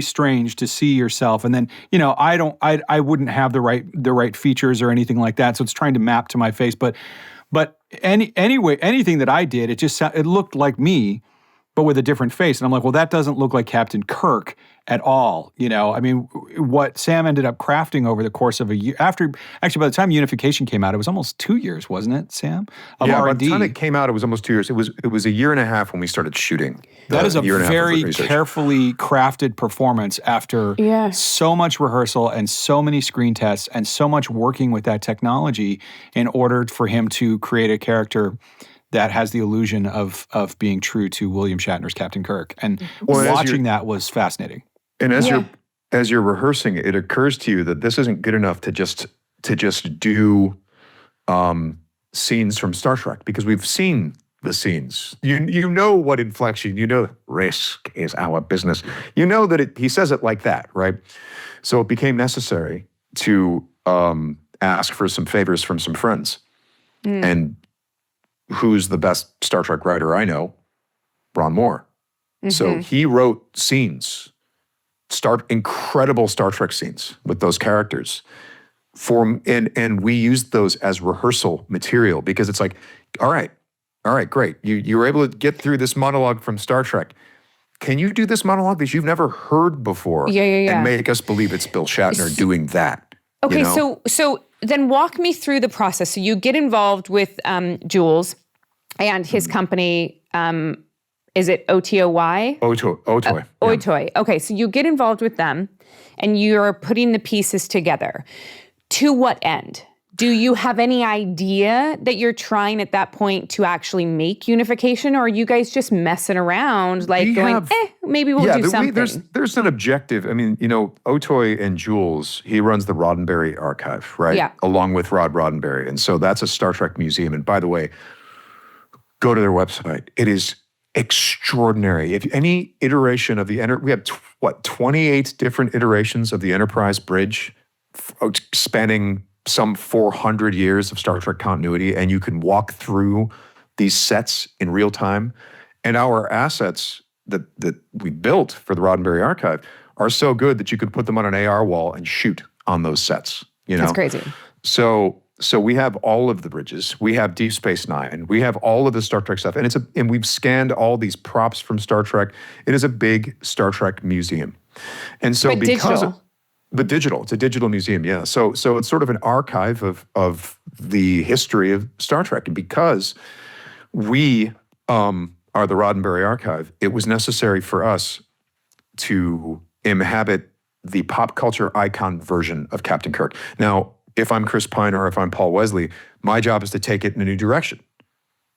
strange to see yourself. And then, I wouldn't have the right features or anything like that. So it's trying to map to my face. But anyway, anything that I did, it looked like me, but with a different face. And I'm like, well, that doesn't look like Captain Kirk at all. What Sam ended up crafting over the course of a year, by the time Unification came out, it was almost 2 years, wasn't it, Sam? Of R&D. R&D. By the time it came out, it was almost 2 years. It was a year and a half when we started shooting. That is a very carefully crafted performance after so much rehearsal and so many screen tests and so much working with that technology in order for him to create a character that has the illusion of being true to William Shatner's Captain Kirk. And watching that was fascinating. And as you're rehearsing, it occurs to you that this isn't good enough to just do scenes from Star Trek, because we've seen the scenes. You know what inflection, risk is our business. You know that he says it like that, right? So it became necessary to ask for some favors from some friends. And who's the best Star Trek writer I know? Ron Moore. So he wrote scenes, incredible Star Trek scenes with those characters. And we used those as rehearsal material, because it's like, all right, all right, great. You were able to get through this monologue from Star Trek. Can you do this monologue that you've never heard before? Yeah. And make us believe it's Bill Shatner doing that? Okay, you know? so then walk me through the process. So you get involved with Jules and his company. Is it OTOY? Otoy. Otoy. Okay, so you get involved with them, and you're putting the pieces together. To what end? Do you have any idea that you're trying at that point to actually make Unification, or are you guys just messing around, like maybe we'll do something? There's an objective. I mean, Otoy and Jules, he runs the Roddenberry Archive, right? Yeah. Along with Rod Roddenberry. And so that's a Star Trek museum. And by the way, go to their website. It is extraordinary. If any iteration of we have 28 different iterations of the Enterprise bridge spanning some 400 years of Star Trek continuity, and you can walk through these sets in real time. And our assets that we built for the Roddenberry Archive are so good that you could put them on an AR wall and shoot on those sets. That's crazy. So we have all of the bridges. We have Deep Space Nine. We have all of the Star Trek stuff, and we've scanned all these props from Star Trek. It is a big Star Trek museum, and so digital. But digital. It's a digital museum, yeah. So it's sort of an archive of the history of Star Trek. And because we are the Roddenberry Archive, it was necessary for us to inhabit the pop culture icon version of Captain Kirk. Now, if I'm Chris Pine or if I'm Paul Wesley, my job is to take it in a new direction.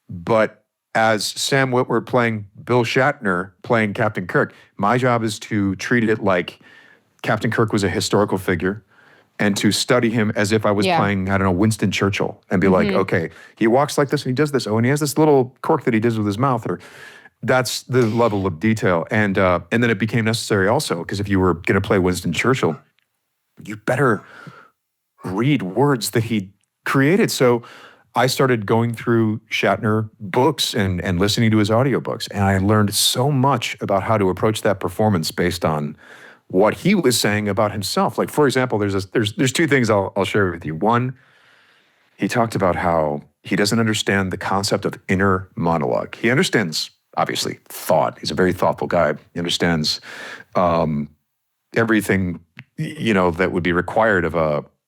But as Sam Witwer playing Bill Shatner playing Captain Kirk, my job is to treat it like Captain Kirk was a historical figure, and to study him as if I was playing, I don't know, Winston Churchill, and be like, okay, he walks like this and he does this. Oh, and he has this little quirk that he does with his mouth, or that's the level of detail. And then it became necessary also, because if you were going to play Winston Churchill, you better read words that he created. So I started going through Shatner books and listening to his audiobooks, and I learned so much about how to approach that performance based on what he was saying about himself. Like, for example, there's two things I'll share with you. One, he talked about how he doesn't understand the concept of inner monologue. He understands, obviously, thought. He's a very thoughtful guy. He understands everything, that would be required of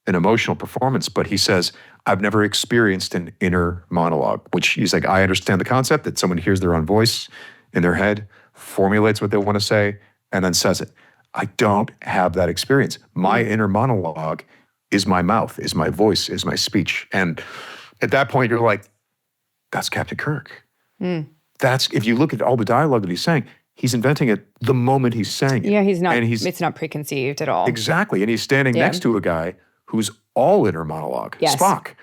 an emotional performance. But he says, I've never experienced an inner monologue, which he's like, I understand the concept that someone hears their own voice in their head, formulates what they want to say, and then says it. I don't have that experience. My inner monologue is my mouth, is my voice, is my speech. And at that point, you're like, that's Captain Kirk. If you look at all the dialogue that he's saying, he's inventing it the moment he's saying it. Yeah, it's not preconceived at all. Exactly. And he's standing next to a guy who's all inner monologue, Spock.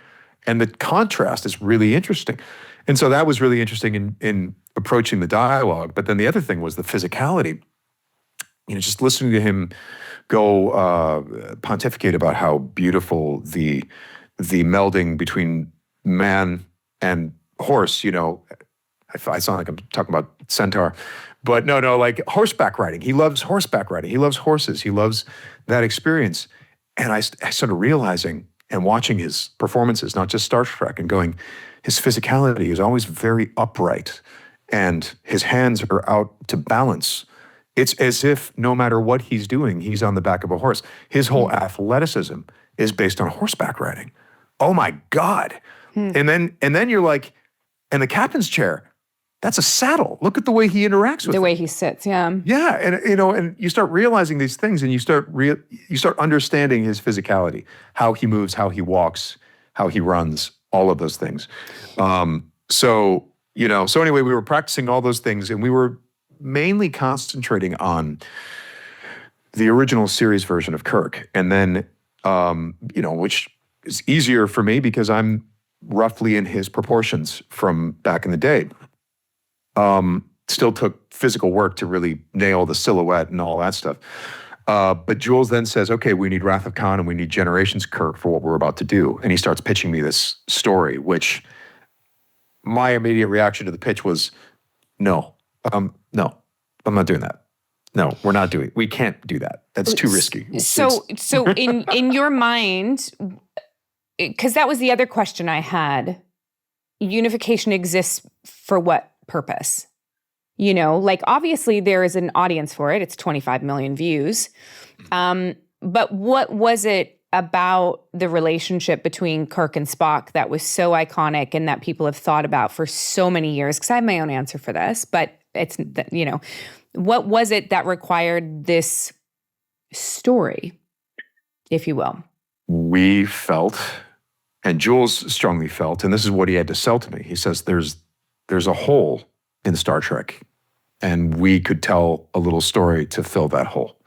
And the contrast is really interesting. And so that was really interesting in approaching the dialogue. But then the other thing was the physicality. Just listening to him go pontificate about how beautiful the melding between man and horse, I sound like I'm talking about centaur, but no, like horseback riding. He loves horseback riding. He loves horses. He loves that experience. And I started realizing and watching his performances, not just Star Trek, and going, his physicality is always very upright, and his hands are out to balance. It's as if no matter what he's doing, he's on the back of a horse. His whole athleticism is based on horseback riding. Oh my God. And then you're like, and the captain's chair, that's a saddle. Look at the way he interacts with the way he sits, yeah. Yeah, and you start realizing these things, and you start understanding his physicality, how he moves, how he walks, how he runs, all of those things. So anyway, we were practicing all those things, and we were mainly concentrating on the original series version of Kirk. And then, which is easier for me because I'm roughly in his proportions from back in the day. Still took physical work to really nail the silhouette and all that stuff. But Jules then says, okay, we need Wrath of Khan and we need Generations Kirk for what we're about to do. And he starts pitching me this story, which my immediate reaction to the pitch was, no, I'm not doing that. No, we're not doing it. We can't do that. That's too risky. So in your mind, because that was the other question I had. unification exists for what purpose? You know, like obviously there is an audience for it. It's 25 million views. But what was it about the relationship between Kirk and Spock that was so iconic and that people have thought about for so many years? Because I have my own answer for this, but it's, you know, what was it that required this story, if you will? We felt, and Jules strongly felt, and this is what he had to sell to me. He says, there's a hole in Star Trek, and we could tell a little story to fill that hole.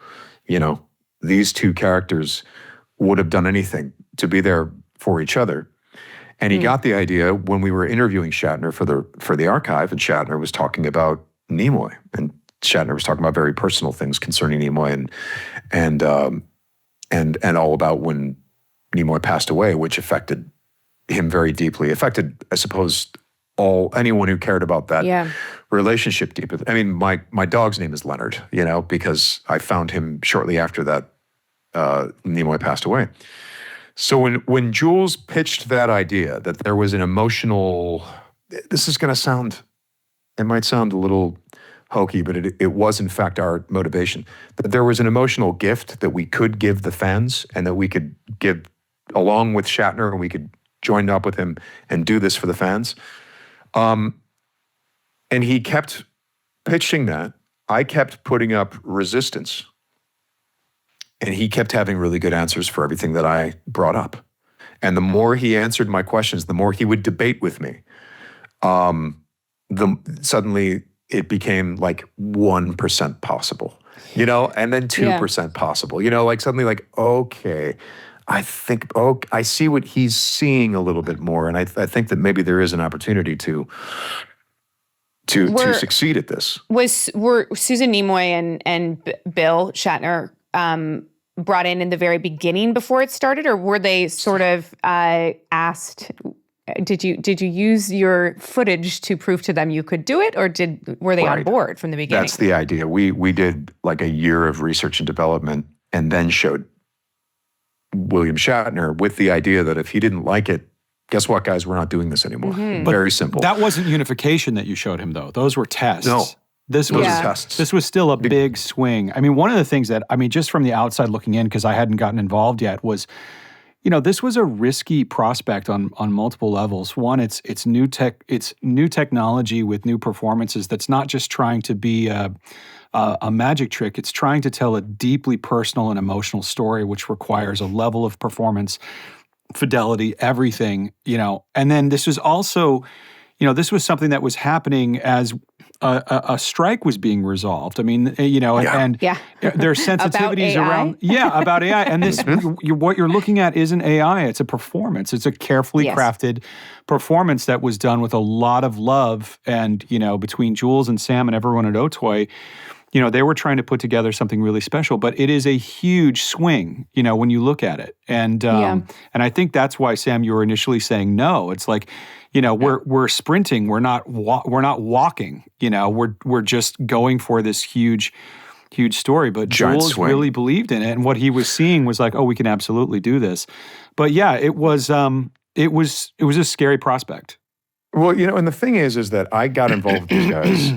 You know, these two characters would have done anything to be there for each other. And he got the idea when we were interviewing Shatner for the archive, and Shatner was talking about Nimoy, and Shatner was talking about very personal things concerning Nimoy, and all about when Nimoy passed away, which affected him very deeply. Affected, I suppose, anyone who cared about that relationship deeply. I mean, my dog's name is Leonard, you know, because I found him shortly after that Nimoy passed away. So when Jules pitched that idea that there was an emotional, this is going to sound, it might sound a little hokey, but it was in fact our motivation, that there was an emotional gift that we could give the fans and that we could give along with Shatner, and we could join up with him and do this for the fans. And he kept pitching that. I kept putting up resistance. And he kept having really good answers for everything that I brought up. And the more he answered my questions, the more he would debate with me. Suddenly it became like 1% possible, you know, and then 2% possible, you know, like suddenly like, okay, I see what he's seeing a little bit more. And I think that maybe there is an opportunity to succeed at this. Were Susan Nimoy and Bill Shatner brought in the very beginning before it started, or were they sort of asked? Did you use your footage to prove to them you could do it, or were they on board from the beginning? That's the idea. We did like a year of research and development, and then showed William Shatner with the idea that if he didn't like it, guess what, guys, we're not doing this anymore. Very simple. That wasn't unification that you showed him, though. Those were tests. No. Those were tests. This was still a big swing. I mean, one of the things that, I mean, just from the outside looking in, because I hadn't gotten involved yet, was, you know, this was a risky prospect on multiple levels. One, it's new technology with new performances that's not just trying to be a magic trick. It's trying to tell a deeply personal and emotional story, which requires a level of performance, fidelity, everything, you know. And then this was also, you know, this was something that was happening as a strike was being resolved. I mean, you know, and there's sensitivities around, about AI. And this, what you're looking at isn't AI, it's a performance. It's a carefully crafted performance that was done with a lot of love. And, you know, between Jules and Sam and everyone at Otoy, you know, they were trying to put together something really special, but it is a huge swing, you know, when you look at it. And I think that's why, Sam, you were initially saying no. It's like, you know, we're sprinting, we're not walking, you know, we're just going for this huge story. But Jules really believed in it, and what he was seeing was like, oh, we can absolutely do this. But yeah, it was a scary prospect. Well, you know, and the thing is that I got involved with these guys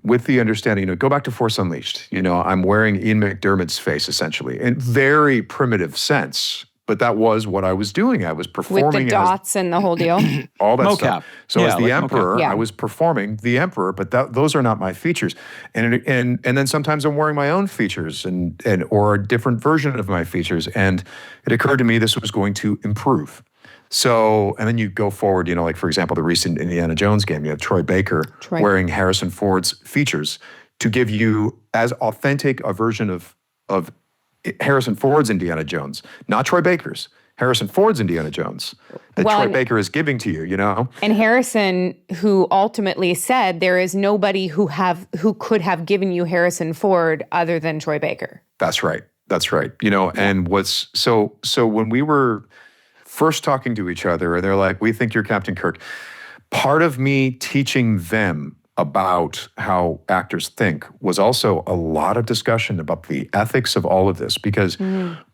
with the understanding, you know, go back to Force Unleashed. You know, I'm wearing Ian McDermott's face, essentially, in very primitive sense. But that was what I was doing. I was performing. With the dots and the whole deal? All that mocap stuff. So as the Emperor, I was performing the Emperor, but those are not my features. And then sometimes I'm wearing my own features or a different version of my features. And it occurred to me this was going to improve. So, and then you go forward, you know, like for example, the recent Indiana Jones game, you have Troy Baker wearing Harrison Ford's features to give you as authentic a version of Harrison Ford's Indiana Jones, not Troy Baker's. Harrison Ford's Indiana Jones that Troy Baker is giving to you, you know? And Harrison, who ultimately said there is nobody who could have given you Harrison Ford other than Troy Baker. That's right. You know, and so when we were first talking to each other, they're like, we think you're Captain Kirk. Part of me teaching them about how actors think was also a lot of discussion about the ethics of all of this, because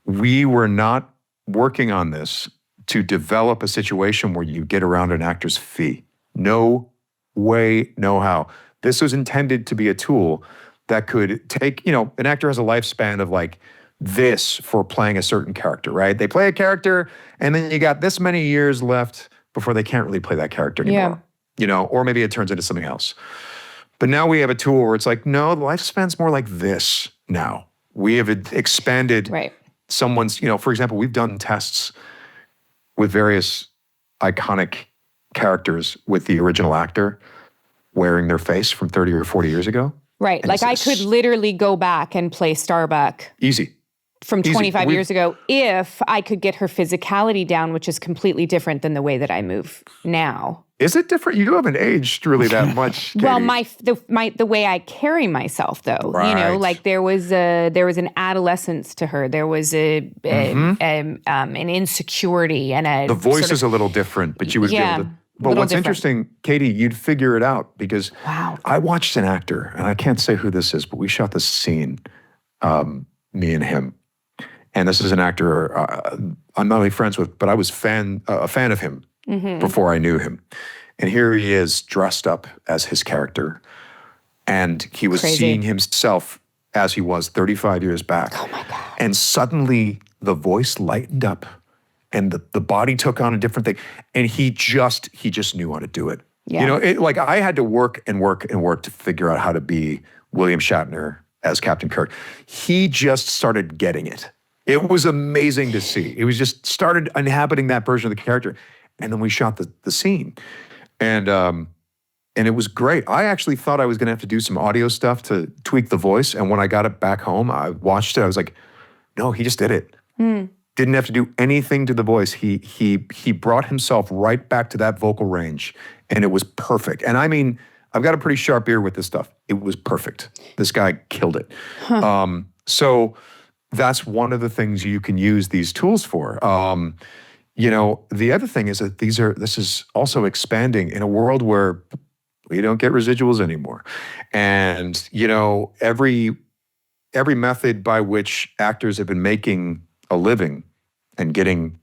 we were not working on this to develop a situation where you get around an actor's fee. No way, no how. This was intended to be a tool that could take, an actor has a lifespan of like this for playing a certain character, right? They play a character and then you got this many years left before they can't really play that character anymore. Or maybe it turns into something else. But now we have a tool where it's like, no, the lifespan's more like this now. We have expanded someone's, for example, we've done tests with various iconic characters with the original actor wearing their face from 30 or 40 years ago. Right. Like I could literally go back and play Starbuck. Easy. From 25 years ago, if I could get her physicality down, which is completely different than the way that I move now. Is it different? You haven't aged really that much, Katee. Well, the way I carry myself, though, like there was an adolescence to her. There was an insecurity and the voice is a little different, but you would be able to. But what's interesting, Katee, you'd figure it out because I watched an actor, and I can't say who this is, but we shot this scene, me and him. And this is an actor I'm not only friends with, but I was a fan of him before I knew him. And here he is dressed up as his character. And he was seeing himself as he was 35 years back. Oh my God. And suddenly the voice lightened up and the body took on a different thing. And he just knew how to do it. Yeah. Like I had to work and work and work to figure out how to be William Shatner as Captain Kirk. He just started getting it. It was amazing to see. It was just started inhabiting that version of the character. And then we shot the scene. And it was great. I actually thought I was gonna have to do some audio stuff to tweak the voice. And when I got it back home, I watched it, I was like, no, he just did it. Didn't have to do anything to the voice. He brought himself right back to that vocal range. And it was perfect. And I mean, I've got a pretty sharp ear with this stuff. It was perfect. This guy killed it. So that's one of the things you can use these tools for. The other thing is that this is also expanding in a world where we don't get residuals anymore. And, every method by which actors have been making a living and getting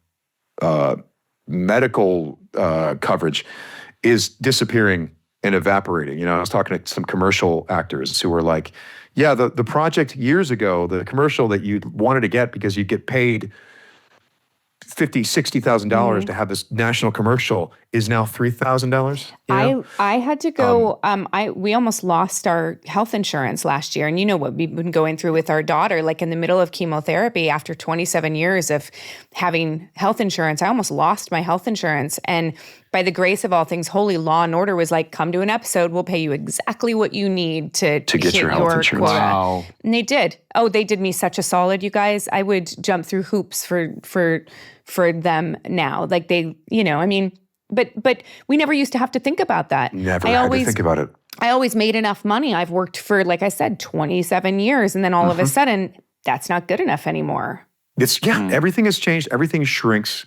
medical coverage is disappearing and evaporating. I was talking to some commercial actors who were like, yeah, the project years ago, the commercial that you wanted to get because you get paid $50,000, $60,000 to have this national commercial is now $3,000. I had to go. We almost lost our health insurance last year, and you know what we've been going through with our daughter. Like in the middle of chemotherapy, after 27 years of having health insurance, I almost lost my health insurance. And by the grace of all things, Holy Law and Order was like, "Come to an episode. We'll pay you exactly what you need to get hit your health insurance." Quota. Wow. And they did. Oh, they did me such a solid, you guys. I would jump through hoops for them now. Like they, but we never used to have to think about that. Never had to think about it. I always made enough money. I've worked for, like I said, 27 years. And then all of a sudden, that's not good enough anymore. Everything has changed. Everything shrinks.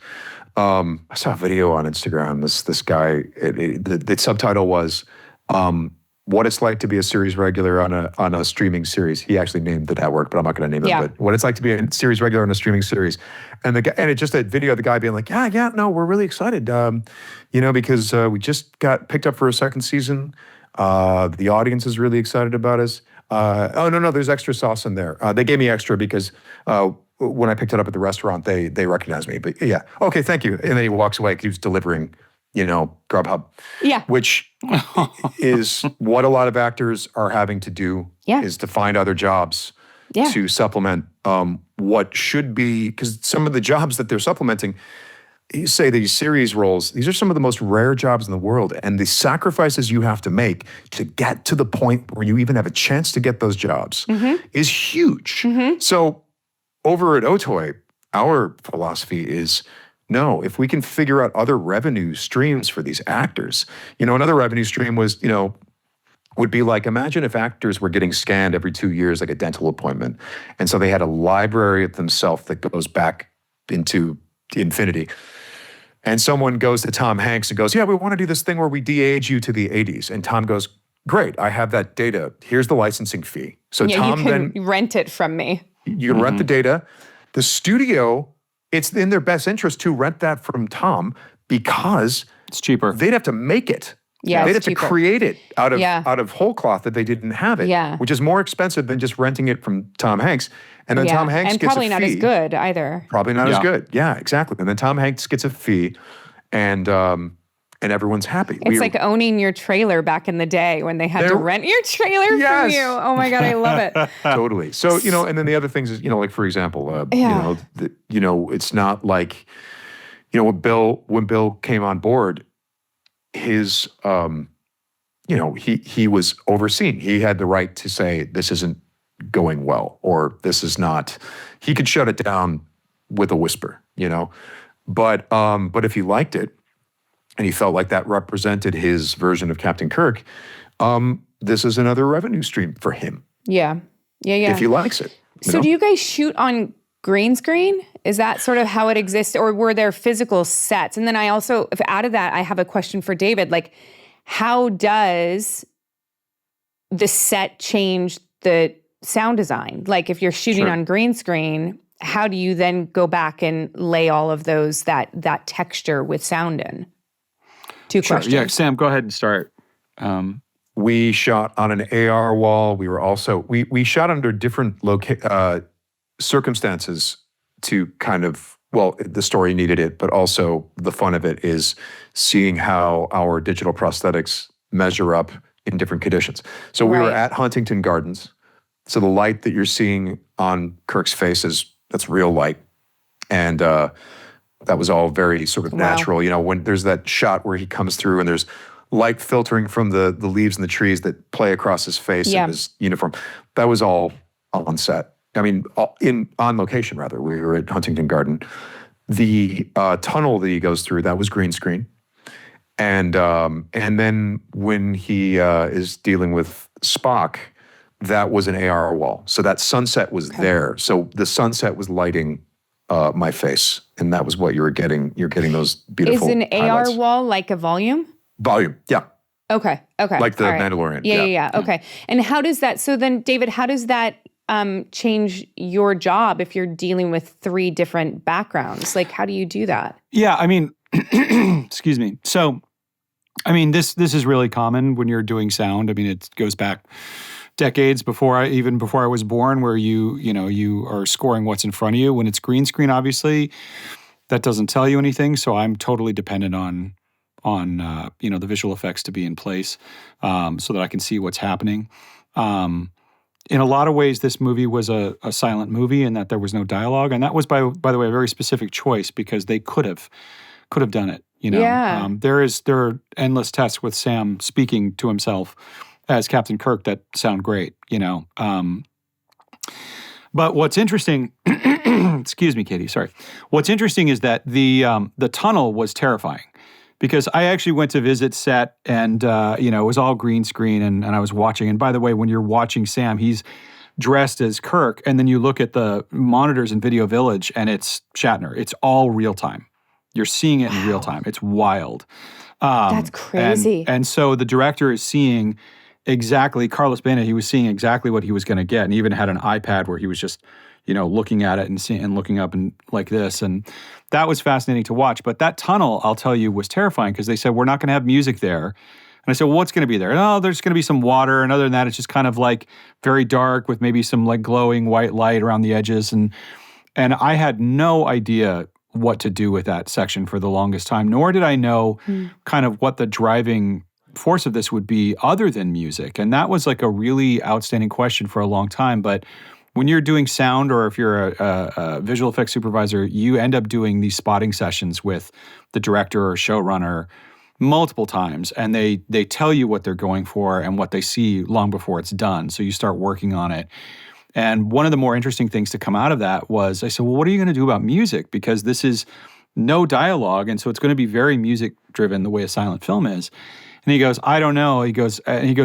I saw a video on Instagram. This guy, the subtitle was, what it's like to be a series regular on a streaming series. He actually named the network, but I'm not going to name it. But what it's like to be a series regular on a streaming series, and it's just a video of the guy being like, no, we're really excited, because we just got picked up for a second season. The audience is really excited about us. No, there's extra sauce in there. They gave me extra because when I picked it up at the restaurant, they recognized me. But yeah, okay, thank you. And then he walks away. He was delivering Grubhub. Yeah. Which is what a lot of actors are having to do, is to find other jobs to supplement what should be, because some of the jobs that they're supplementing, you say these series roles, these are some of the most rare jobs in the world, and the sacrifices you have to make to get to the point where you even have a chance to get those jobs is huge. So over at Otoy, our philosophy is, no, if we can figure out other revenue streams for these actors, another revenue stream was, would be like, imagine if actors were getting scanned every 2 years, like a dental appointment. And so they had a library of themselves that goes back into infinity. And someone goes to Tom Hanks and goes, we want to do this thing where we de-age you to the 80s. And Tom goes, great, I have that data. Here's the licensing fee. So Tom you can rent it from me. You can rent the data. The studio, it's in their best interest to rent that from Tom because it's cheaper. They'd have to make it. Yeah, They'd it's have to cheaper. create it out of whole cloth that they didn't have it, which is more expensive than just renting it from Tom Hanks. And then Tom Hanks and gets probably a not fee. as good either. Probably not as good. Yeah, exactly. And then Tom Hanks gets a fee, and everyone's happy. It's like owning your trailer back in the day when they had to rent your trailer from you. Oh my God, I love it. Totally. So, and then the other things is, like for example, it's not like, when Bill came on board, his, he was overseen. He had the right to say, this isn't going well, or this is not, he could shut it down with a whisper, but if he liked it, and he felt like that represented his version of Captain Kirk, this is another revenue stream for him. Yeah. If he likes it. So do you guys shoot on green screen? Is that sort of how it exists? Or were there physical sets? And then I also, if out of that, I have a question for David. Like, how does the set change the sound design? Like, if you're shooting on green screen, how do you then go back and lay all of those, that texture with sound in? Two questions. Yeah, Sam, go ahead and start. We shot on an AR wall. We were also, we shot under different circumstances to kind of, the story needed it, but also the fun of it is seeing how our digital prosthetics measure up in different conditions. So we were at Huntington Gardens. So the light that you're seeing on Kirk's face that's real light. And that was all very sort of natural. When there's that shot where he comes through and there's light filtering from the leaves and the trees that play across his face and his uniform. That was all on set. I mean, on location, rather. We were at Huntington Garden. The tunnel that he goes through, that was green screen. And then when he is dealing with Spock, that was an AR wall. So that sunset was there. So the sunset was lighting my face, and that was what you were getting. You're getting those beautiful Is an highlights. AR wall like a volume? Volume, yeah. Okay. Like the Mandalorian. Yeah. Okay. And how does that, so then David, how does that change your job if you're dealing with 3 different backgrounds? Like, how do you do that? Yeah, I mean, excuse me. So, I mean, this is really common when you're doing sound. I mean, it goes back decades before I was born, where you are scoring what's in front of you. When it's green screen, obviously, that doesn't tell you anything. So I'm totally dependent on the visual effects to be in place, so that I can see what's happening. In a lot of ways, this movie was a silent movie, in that there was no dialogue, and that was by the way a very specific choice, because they could have done it. Yeah. There are endless tests with Sam speaking to himself as Captain Kirk that sound great, But what's interesting, excuse me, Katee, sorry. What's interesting is that the tunnel was terrifying, because I actually went to visit set, and it was all green screen, and I was watching. And by the way, when you're watching Sam, he's dressed as Kirk, and then you look at the monitors in Video Village, and it's Shatner. It's all real time. You're seeing it in real time. It's wild. That's crazy. And so the director is seeing exactly, Carlos Bena, he was seeing exactly what he was going to get, and he even had an iPad where he was just, looking at it and looking up and like this, and that was fascinating to watch. But that tunnel, I'll tell you, was terrifying, because they said, we're not going to have music there. And I said, well, what's going to be there? Oh, there's going to be some water, and other than that, it's just kind of like very dark with maybe some like glowing white light around the edges, and I had no idea what to do with that section for the longest time, nor did I know kind of what the driving force of this would be other than music. And that was like a really outstanding question for a long time. But when you're doing sound, or if you're a visual effects supervisor, you end up doing these spotting sessions with the director or showrunner multiple times, and they tell you what they're going for and what they see long before it's done. So you start working on it. And one of the more interesting things to come out of that was, I said, well, what are you going to do about music? Because this is no dialogue, and so it's going to be very music-driven the way a silent film is. And he goes, I don't know. He goes,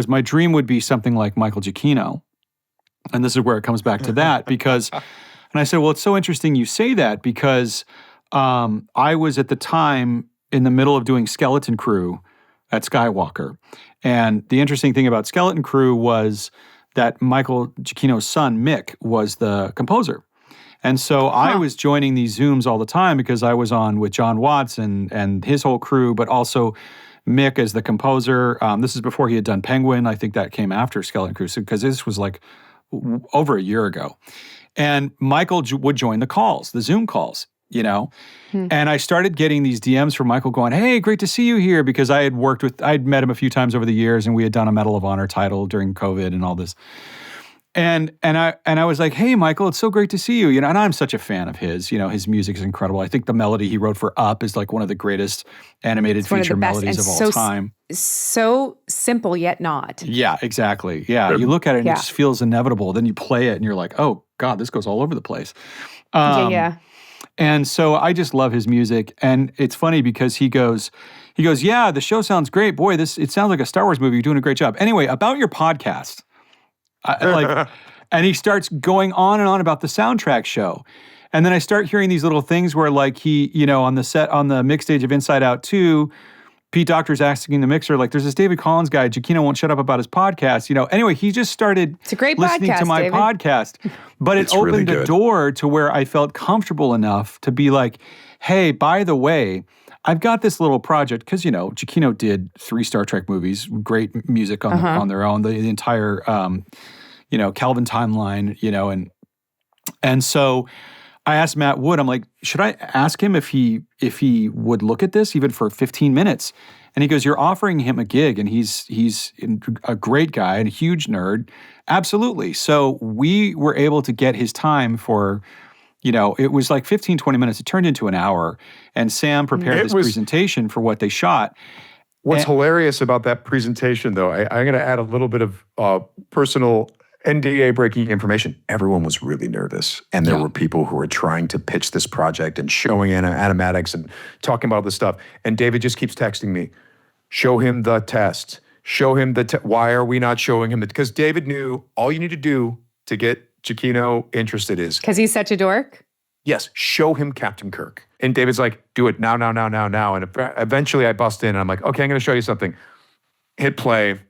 my dream would be something like Michael Giacchino. And this is where it comes back to that, because, and I said, well, it's so interesting you say that, because I was at the time in the middle of doing Skeleton Crew at Skywalker. And the interesting thing about Skeleton Crew was that Michael Giacchino's son, Mick, was the composer. And so I was joining these Zooms all the time, because I was on with John Watts and his whole crew, but also Mick as the composer. This is before he had done Penguin. I think that came after Skeleton Crew, because this was like over a year ago. And Michael would join the calls, the Zoom calls, And I started getting these DMs from Michael going, hey, great to see you here, because I'd met him a few times over the years, and we had done a Medal of Honor title during COVID and all this. And I was like, hey, Michael, it's so great to see you. And I'm such a fan of his. His music is incredible. I think the melody he wrote for Up is like one of the greatest animated feature melodies of all time. So simple yet not. Yeah, exactly. Yeah, you look at it and it just feels inevitable. Then you play it and you're like, oh God, this goes all over the place. Yeah. And so I just love his music. And it's funny because he goes, yeah, the show sounds great. Boy, it sounds like a Star Wars movie. You're doing a great job. Anyway, about your podcast. And he starts going on and on about the soundtrack show. And then I start hearing these little things where like he, on the mix stage of Inside Out 2, Pete Docter's asking the mixer, like, there's this David Collins guy, Giacchino won't shut up about his podcast. Anyway, he just started it's a great listening podcast, to my David. podcast. But it opened a door to where I felt comfortable enough to be like, hey, by the way, I've got this little project, because, Giacchino did 3 Star Trek movies, great music on their own, the entire, Kelvin timeline, and so I asked Matt Wood, I'm like, should I ask him if he would look at this even for 15 minutes? And he goes, you're offering him a gig, and he's a great guy and a huge nerd. Absolutely. So we were able to get his time for, it was like 15, 20 minutes. It turned into an hour. And Sam prepared this presentation for what they shot. What's hilarious about that presentation, though, I'm going to add a little bit of personal NDA breaking information. Everyone was really nervous. And there were people who were trying to pitch this project and showing animatics and talking about all this stuff. And David just keeps texting me, show him the test. Show him why are we not showing him? Because David knew all you need to do to get Giacchino interested is... Because he's such a dork? Yes, show him Captain Kirk. And David's like, do it now. And eventually I bust in and I'm like, okay, I'm going to show you something. Hit play.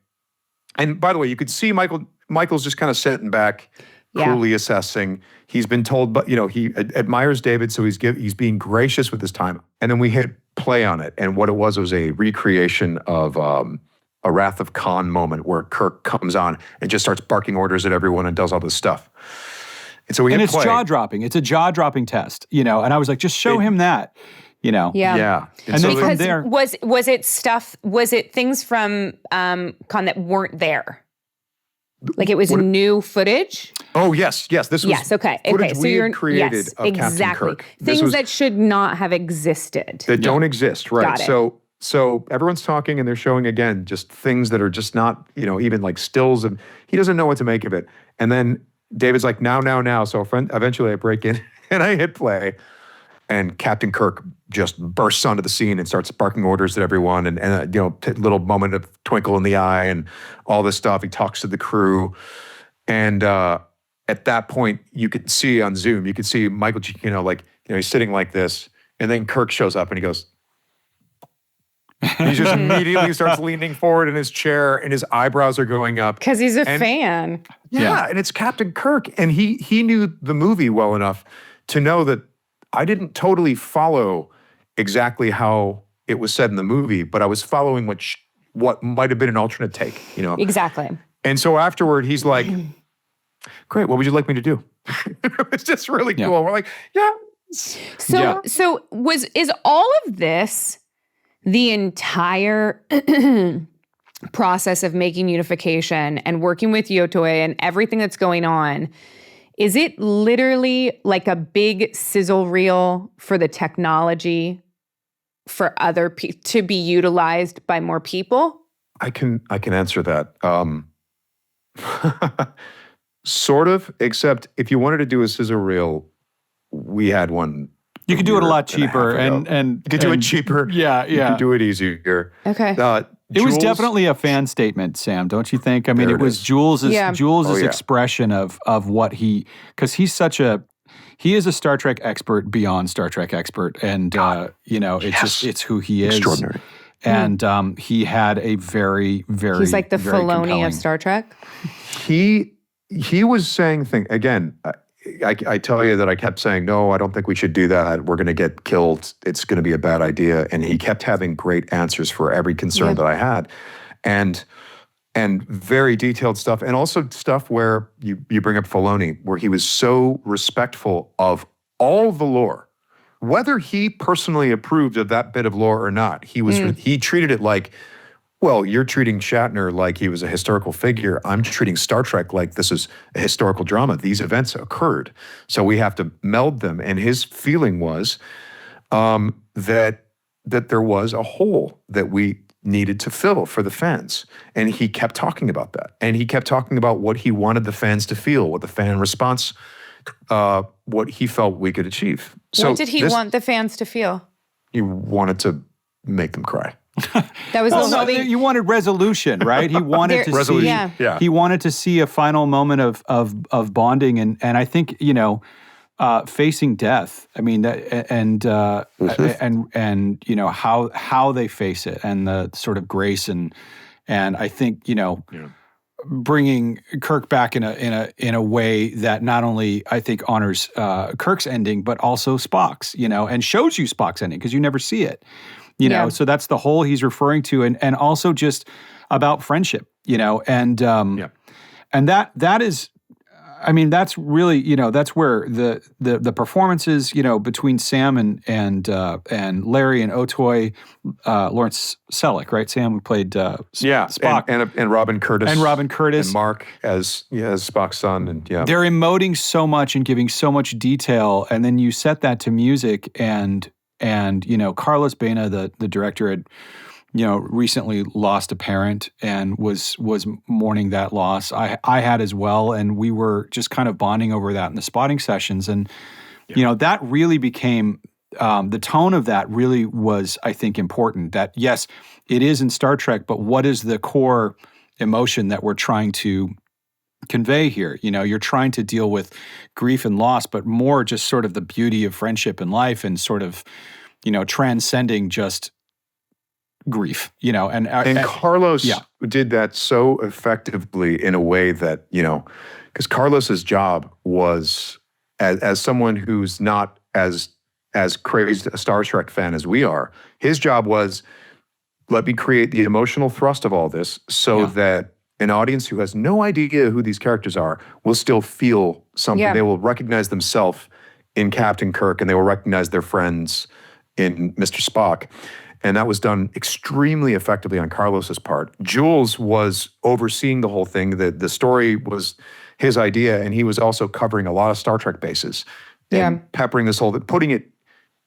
And by the way, you could see Michael's just kind of sitting back, coolly assessing. He's been told, but he admires David, so he's being gracious with his time. And then we hit play on it. And what it was a recreation of a Wrath of Khan moment where Kirk comes on and just starts barking orders at everyone and does all this stuff. And so we hit it's play. jaw-dropping. It's a jaw-dropping test, and I was like, just show him that, Yeah. And so from there... Was it things from Khan that weren't there? Like it was new footage? Oh, yes. This was footage we had created of Captain Kirk. Things that should not have existed. That don't exist, right. Got it. So everyone's talking and they're showing, again, just things that are just not, even like stills. And he doesn't know what to make of it. And then David's like, now. So eventually I break in and I hit play. And Captain Kirk just bursts onto the scene and starts barking orders at everyone, and little moment of twinkle in the eye and all this stuff. He talks to the crew, and at that point, you could see on Zoom, you could see Michael Giacchino he's sitting like this, and then Kirk shows up and he goes. He just immediately starts leaning forward in his chair, and his eyebrows are going up because he's a fan. Yeah, and it's Captain Kirk, and he knew the movie well enough to know that. I didn't totally follow exactly how it was said in the movie, but I was following what might have been an alternate take, Exactly. And so afterward, he's like, great, what would you like me to do? It's just really cool. We're like, So is all of this the entire process of making Unification and working with Yotoi and everything that's going on? Is it literally like a big sizzle reel for the technology for other people to be utilized by more people? I can answer that. Sort of, except if you wanted to do a sizzle reel, we had one. You could do it a lot cheaper, and you could do it cheaper. Yeah. You could do it easier. Okay. It was definitely a fan statement, Sam, don't you think? I mean, it was Jules's expression of what because he is a Star Trek expert beyond Star Trek expert, and it's who he is. Extraordinary. And he had a very, very, he's like the very Filoni compelling. of Star Trek. He was saying things again. I tell you that I kept saying, no, I don't think we should do that. We're going to get killed. It's going to be a bad idea. And he kept having great answers for every concern that I had. And very detailed stuff. And also stuff where you bring up Filoni, where he was so respectful of all the lore. Whether he personally approved of that bit of lore or not, he treated it like, well, you're treating Shatner like he was a historical figure. I'm treating Star Trek like this is a historical drama. These events occurred, so we have to meld them. And his feeling was that there was a hole that we needed to fill for the fans. And he kept talking about that. And he kept talking about what he wanted the fans to feel, what the fan response, what he felt we could achieve. So what did he want the fans to feel? He wanted to make them cry. That was you wanted resolution, right? He wanted to see he wanted to see a final moment of bonding, and I think facing death. I mean that, and how they face it, and the sort of grace and I think bringing Kirk back in a way that not only I think honors Kirk's ending, but also Spock's, and shows you Spock's ending because you never see it. So that's the whole he's referring to, and also just about friendship, and that is, I mean, that's really, that's where the performances, between Sam and Larry and Otoy, Lawrence Selleck, right? Sam, who played Spock, and Robin Curtis, and Mark as Spock's son, and they're emoting so much and giving so much detail, and then you set that to music and Carlos Baena, the director, had recently lost a parent and was mourning that loss. I had as well, and we were just kind of bonding over that in the spotting sessions, and that really became the tone of that really was, I think, important. That yes, it is in Star Trek, but what is the core emotion that we're trying to convey here? You're trying to deal with grief and loss, but more just sort of the beauty of friendship and life, and sort of transcending just grief. And Carlos did that so effectively in a way that because Carlos's job was as someone who's not as crazed a Star Trek fan as we are. His job was, let me create the emotional thrust of all this so that an audience who has no idea who these characters are will still feel something. Yeah. They will recognize themselves in Captain Kirk, and they will recognize their friends in Mr. Spock. And that was done extremely effectively on Carlos's part. Jules was overseeing the whole thing. The story was his idea, and he was also covering a lot of Star Trek bases and peppering this whole, putting it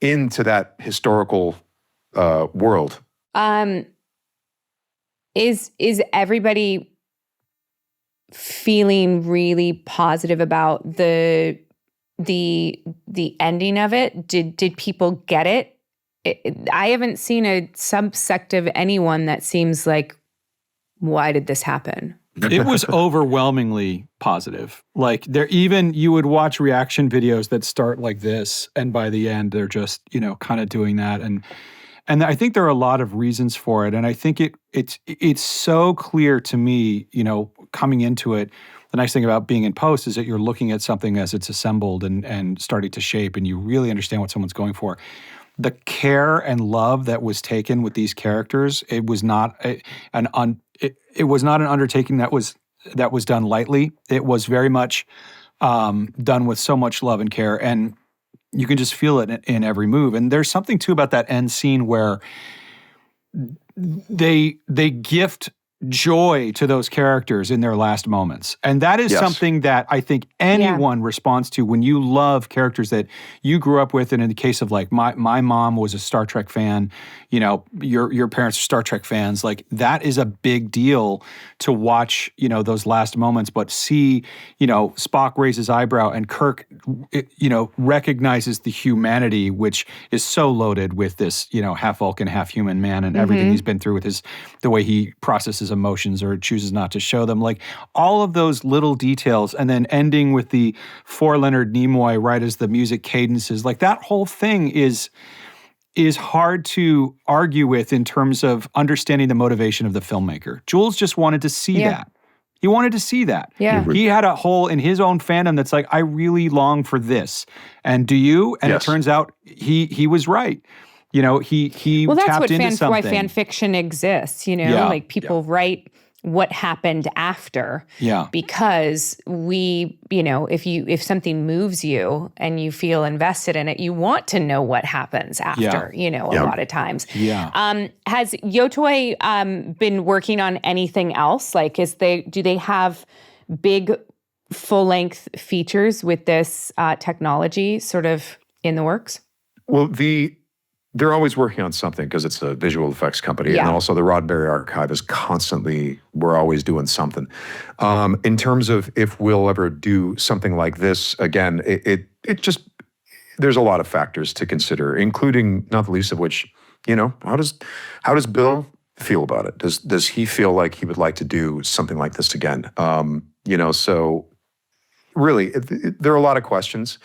into that historical world. Is everybody feeling really positive about the ending of it? Did people get it? I haven't seen a subsect of anyone that seems like, why did this happen? It was overwhelmingly positive. Like you would watch reaction videos that start like this, and by the end they're just, kind of doing that. And I think there are a lot of reasons for it. And I think it's so clear to me, coming into it. The nice thing about being in post is that you're looking at something as it's assembled and starting to shape, and you really understand what someone's going for. The care and love that was taken with these characters, it was not an undertaking that was done lightly. It was very much done with so much love and care, and you can just feel it in every move. And there's something too about that end scene where they gift joy to those characters in their last moments. And that is something that I think anyone responds to when you love characters that you grew up with. And in the case of like my mom was a Star Trek fan, your parents are Star Trek fans, like that is a big deal to watch, those last moments, but see, Spock raise his eyebrow and Kirk, recognizes the humanity, which is so loaded with this, half Vulcan, half human man and everything he's been through with the way he processes emotions or chooses not to show them, like all of those little details, and then ending with the for Leonard Nimoy right as the music cadences, like that whole thing is hard to argue with in terms of understanding the motivation of the filmmaker. Jules just wanted to see that. He wanted to see that. Yeah. He had a hole in his own fandom that's like, I really long for this. And do you? And it turns out he was right. You know, he tapped into something. Why fan fiction exists, you know? Like people write what happened after. Yeah. Because we, you know, if something moves you and you feel invested in it, you want to know what happens after, you know, a lot of times. Yeah. Has Yotoi been working on anything else? Like do they have big full-length features with this technology sort of in the works? Well, they're always working on something because it's a visual effects company. And also the Roddenberry Archive is we're always doing something. In terms of if we'll ever do something like this again, it just, there's a lot of factors to consider, including not the least of which, you know, how does Bill feel about it? Does he feel like he would like to do something like this again? You know, so really, there are a lot of questions.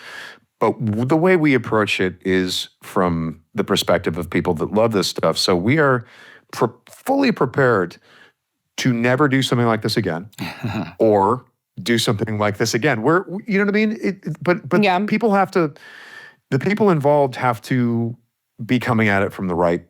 But the way we approach it is from the perspective of people that love this stuff. So we are fully prepared to never do something like this again, or do something like this again. You know what I mean? But people have to. The people involved have to be coming at it from the right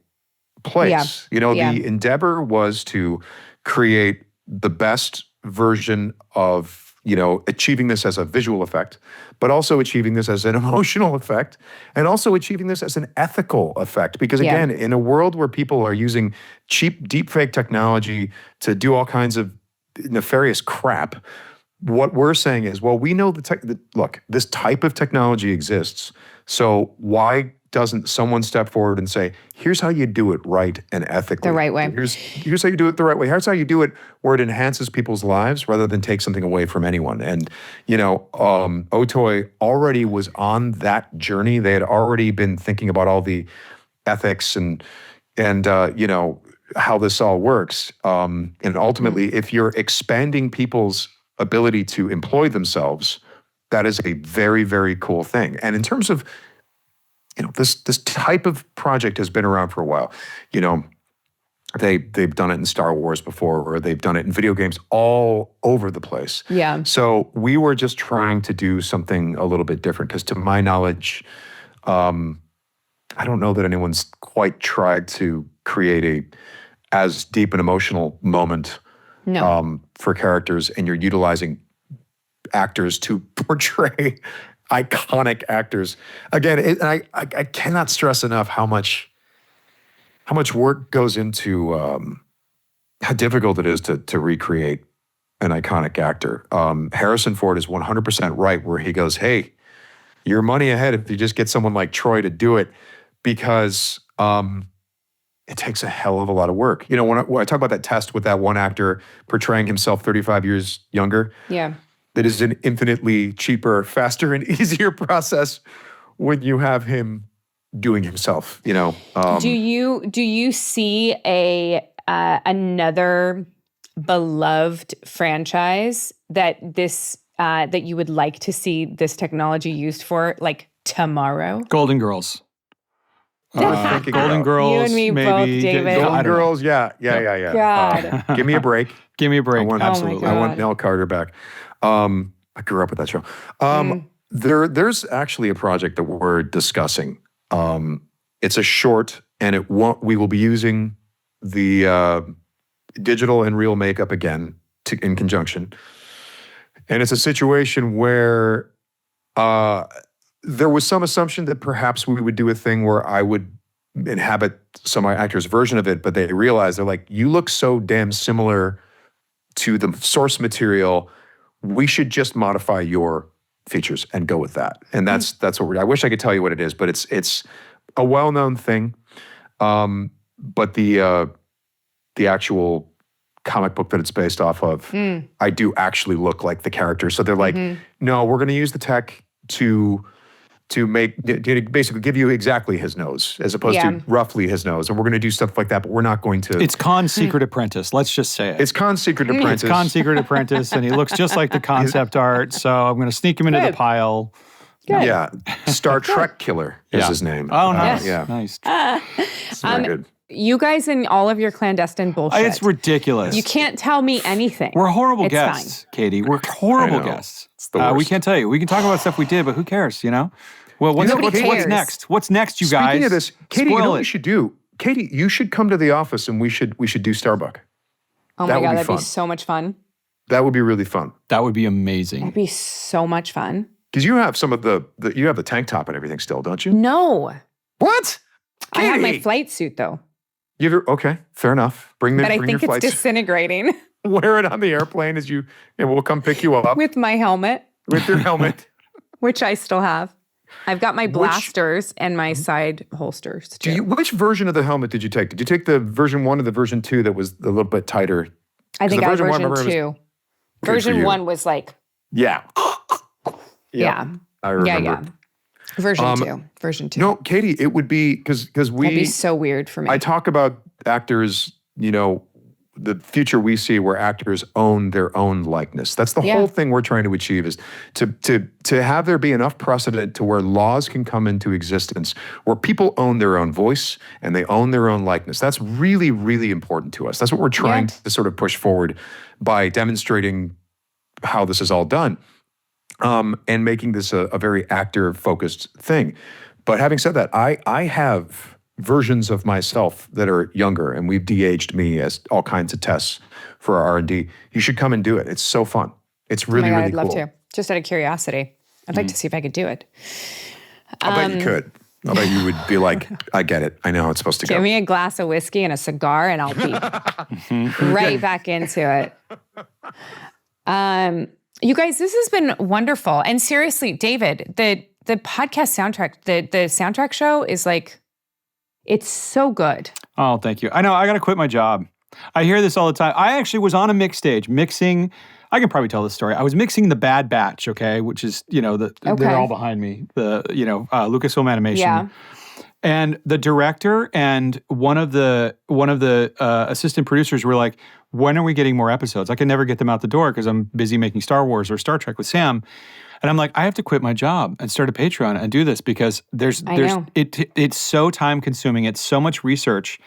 place. Yeah. You know, the endeavor was to create the best version of, you know, achieving this as a visual effect, but also achieving this as an emotional effect, and also achieving this as an ethical effect. Because again, in a world where people are using cheap deepfake technology to do all kinds of nefarious crap, what we're saying is, well, we know look, this type of technology exists, so why doesn't someone step forward and say, here's how you do it right and ethically. The right way. Here's how you do it the right way. Here's how you do it where it enhances people's lives rather than take something away from anyone. And, you know, Otoi already was on that journey. They had already been thinking about all the ethics and you know, how this all works. And ultimately, if you're expanding people's ability to employ themselves, that is a very, very cool thing. And in terms of, you know, this type of project has been around for a while. You know, they've done it in Star Wars before, or they've done it in video games all over the place. Yeah. So we were just trying to do something a little bit different because, to my knowledge, I don't know that anyone's quite tried to create as deep an emotional moment for characters, and you're utilizing actors to portray iconic actors. Again, I cannot stress enough how much work goes into how difficult it is to recreate an iconic actor. Harrison Ford is 100% right where he goes, hey, you're money ahead if you just get someone like Troy to do it, because it takes a hell of a lot of work. You know, when I talk about that test with that one actor portraying himself 35 years younger, that is an infinitely cheaper, faster, and easier process when you have him doing himself, you know. Do you see another beloved franchise that you would like to see this technology used for, like, tomorrow? Golden Girls. Golden Girls, you and me maybe. Both, David. Golden Girls, yeah. God. Give me a break. Give me a break. Absolutely. I want Nell Carter back. I grew up with that show. There's actually a project that we're discussing. It's a short, and we will be using the digital and real makeup again in conjunction. And it's a situation where there was some assumption that perhaps we would do a thing where I would inhabit some actor's version of it, but they realized, they're like, you look so damn similar to the source material, we should just modify your features and go with that. And that's what I wish I could tell you what it is, but it's a well-known thing. But the actual comic book that it's based off of, I do actually look like the character. So they're like, no, we're going to use the tech to basically give you exactly his nose as opposed to roughly his nose. And we're going to do stuff like that, but we're not going to. It's Khan's Secret Apprentice. Let's just say it. It's Khan's Secret Apprentice. It's Khan's Secret Apprentice, and he looks just like the concept art. So I'm going to sneak him into the pile. Good. Yeah. Star Trek Killer is his name. Oh, nice. Yeah. Nice. It's very good. You guys and all of your clandestine bullshit. It's ridiculous. You can't tell me anything. We're horrible guests, fine. Katee. We're horrible guests. It's the worst. We can't tell you. We can talk about stuff we did, but who cares, Well, what's next? What's next, you guys? Speaking of this, Katee, you know what we should do? Katee, you should come to the office and we should do Starbuck. Oh my God, that'd be so much fun. That would be really fun. That would be amazing. That'd be so much fun. Because you have some of you have the tank top and everything still, don't you? No. What? Katee! I have my flight suit though. Okay, fair enough. But I think it's disintegrating. Wear it on the airplane and we'll come pick you up. With my helmet. With your helmet. Which I still have. I've got my blasters and my side holsters too. Which version of the helmet did you take? Did you take the version 1 or the version 2 that was a little bit tighter? I think I had version 2. Version 1 was like... Yeah. Yeah. I remember. Yeah. Version 2. No, Katee, it would be because we... That'd be so weird for me. I talk about actors, the future we see where actors own their own likeness. That's the whole thing we're trying to achieve is to have there be enough precedent to where laws can come into existence where people own their own voice and they own their own likeness. That's really, really important to us. That's what we're trying to sort of push forward by demonstrating how this is all done. And making this a very actor-focused thing. But having said that, I have versions of myself that are younger, and we've de-aged me as all kinds of tests for our R&D. You should come and do it. It's so fun. It's really, really cool. I'd love to. Just out of curiosity. I'd like to see if I could do it. I bet you could. I bet you would be like, I get it. I know how it's supposed to go. Give me a glass of whiskey and a cigar, and I'll be right back into it. You guys, this has been wonderful. And seriously, David, the podcast soundtrack, the soundtrack show is like, it's so good. Oh, thank you. I know, I got to quit my job. I hear this all the time. I actually was on a mix stage mixing, I can probably tell this story. I was mixing the Bad Batch, which is, they're all behind me, the, Lucasfilm Animation. Yeah. And the director and one of the assistant producers were like, when are we getting more episodes? I can never get them out the door because I'm busy making Star Wars or Star Trek with Sam. And I'm like, I have to quit my job and start a Patreon and do this because it's so time consuming. It's so much research.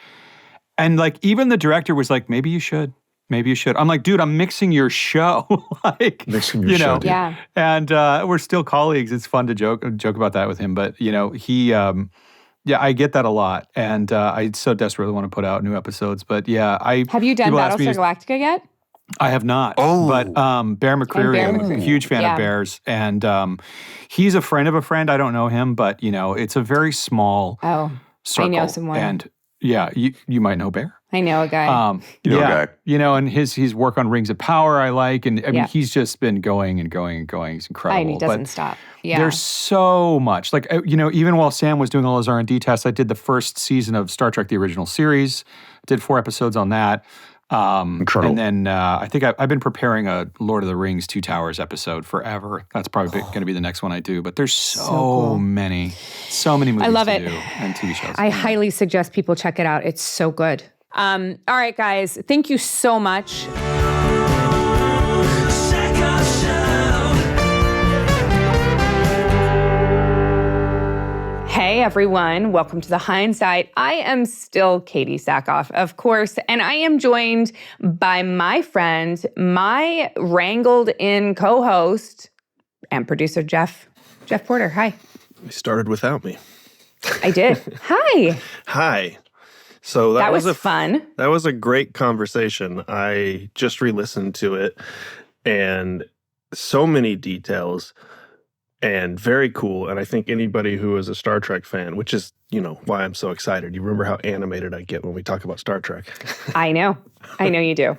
And like, even the director was like, maybe you should. I'm like, dude, I'm mixing your show. Mixing your show, dude. Yeah. And we're still colleagues. It's fun to joke about that with him. But, he... yeah, I get that a lot, and I so desperately want to put out new episodes. But yeah, have you done Battlestar Galactica yet? I have not. Oh, but Bear McCreary, I'm a huge fan of Bears, and he's a friend of a friend. I don't know him, but it's a very small circle. I know someone, and yeah, you might know Bear. I know a guy. a guy. And his work on Rings of Power I like, and I mean he's just been going and going and going. He's incredible. And he doesn't stop. Yeah. There's so much. Like, even while Sam was doing all his R&D tests, I did the first season of Star Trek, the original series, did 4 episodes on that. Incredible. And then I think I've been preparing a Lord of the Rings 2 Towers episode forever. That's probably going to be the next one I do. But there's so many movies I love to it. do and TV shows. I highly suggest people check it out. It's so good. All right, guys. Thank you so much. Hey everyone, welcome to the Hindsight. I am still Katee Sackhoff, of course, and I am joined by my friend, my wrangled in co-host and producer, Jeph Porter. Hi. You started without me. I did. Hi. Hi. So that was fun. That was a great conversation. I just re-listened to it, and so many details. And very cool. And I think anybody who is a Star Trek fan, which is, why I'm so excited. You remember how animated I get when we talk about Star Trek. I know you do.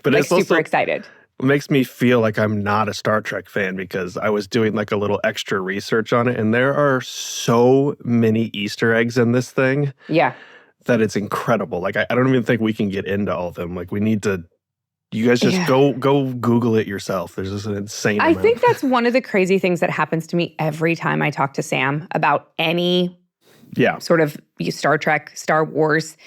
But it's super excited. It makes me feel like I'm not a Star Trek fan because I was doing like a little extra research on it. And there are so many Easter eggs in this thing. Yeah. That it's incredible. Like, I don't even think we can get into all of them. Like, we need to... You guys just go Google it yourself. There's just an insane amount. I think that's one of the crazy things that happens to me every time I talk to Sam about any sort of Star Trek, Star Wars.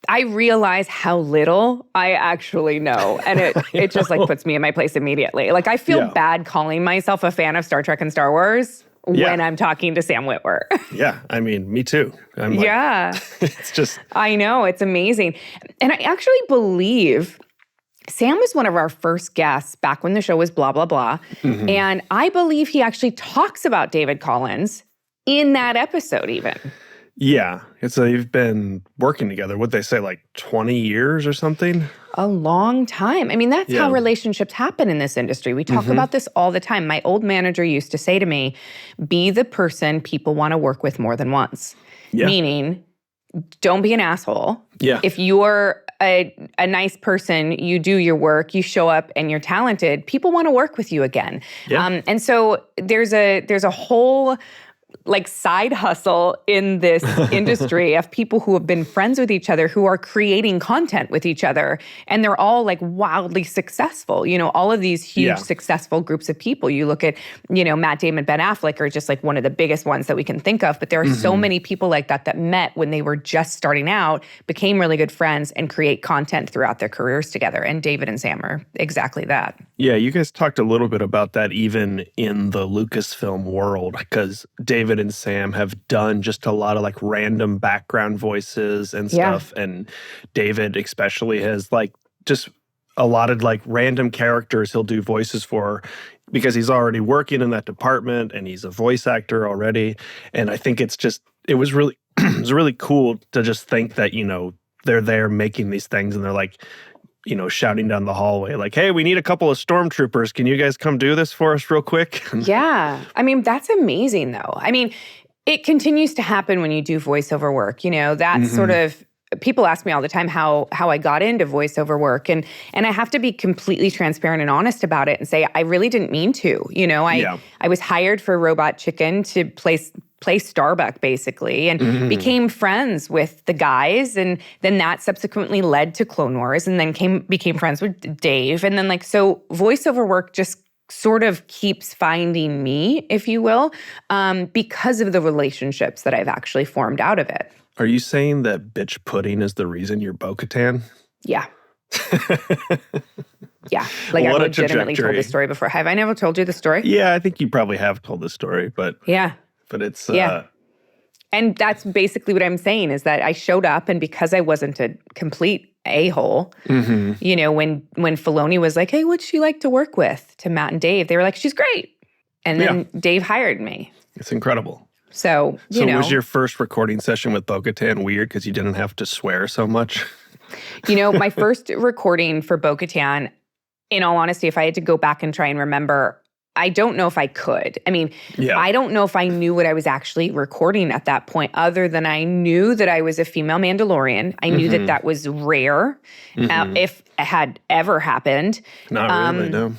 I realize how little I actually know. And it just like puts me in my place immediately. Like I feel bad calling myself a fan of Star Trek and Star Wars. when I'm talking to Sam Witwer. Yeah, I mean, me too. I'm like, yeah. It's just... I know, it's amazing. And I actually believe Sam was one of our first guests back when the show was blah, blah, blah. Mm-hmm. And I believe he actually talks about David Collins in that episode even. Yeah. They've been working together. What'd they say, like 20 years or something? A long time. I mean, that's how relationships happen in this industry. We talk about this all the time. My old manager used to say to me, be the person people want to work with more than once. Yeah. Meaning, don't be an asshole. Yeah. If you're a nice person, you do your work, you show up, and you're talented, people want to work with you again. Yeah. And so there's a whole like side hustle in this industry of people who have been friends with each other, who are creating content with each other, and they're all like wildly successful. You know, all of these huge successful groups of people. You look at, you know, Matt Damon, Ben Affleck are just like one of the biggest ones that we can think of, but there are so many people like that met when they were just starting out, became really good friends, and create content throughout their careers together. And David and Sam are exactly that. Yeah, you guys talked a little bit about that even in the Lucasfilm world, because David and Sam have done just a lot of like random background voices and stuff. Yeah. And David especially has like just a lot of like random characters he'll do voices for because he's already working in that department and he's a voice actor already. And I think it was really, it was really cool to just think that, you know, they're there making these things and they're like, you know, shouting down the hallway like, hey, we need a couple of stormtroopers. Can you guys come do this for us real quick? Yeah. I mean, that's amazing, though. I mean, it continues to happen when you do voiceover work. You know, that's sort of, people ask me all the time how I got into voiceover work. And I have to be completely transparent and honest about it and say, I really didn't mean to. You know, I was hired for Robot Chicken to play Starbuck, basically, and became friends with the guys. And then that subsequently led to Clone Wars, and then became friends with Dave. And then so voiceover work just sort of keeps finding me, if you will, because of the relationships that I've actually formed out of it. Are you saying that bitch pudding is the reason you're bo-katan? Yeah. Yeah. Like I legitimately told this story before. Have I never told you the story? Yeah, I think you probably have told the story, but... Yeah. But it's... And that's basically what I'm saying, is that I showed up, and because I wasn't a complete a-hole, you know, when Filoni was like, hey, what'd she like to work with, to Matt and Dave, they were like, she's great. And then Dave hired me. It's incredible. So, you know. Was your first recording session with bo-katan weird because you didn't have to swear so much? You know, my first recording for bo-katan, in all honesty, if I had to go back and try and remember, I don't know if I could. I mean, I don't know if I knew what I was actually recording at that point, other than I knew that I was a female Mandalorian. I knew that was rare, if it had ever happened. Not really, no.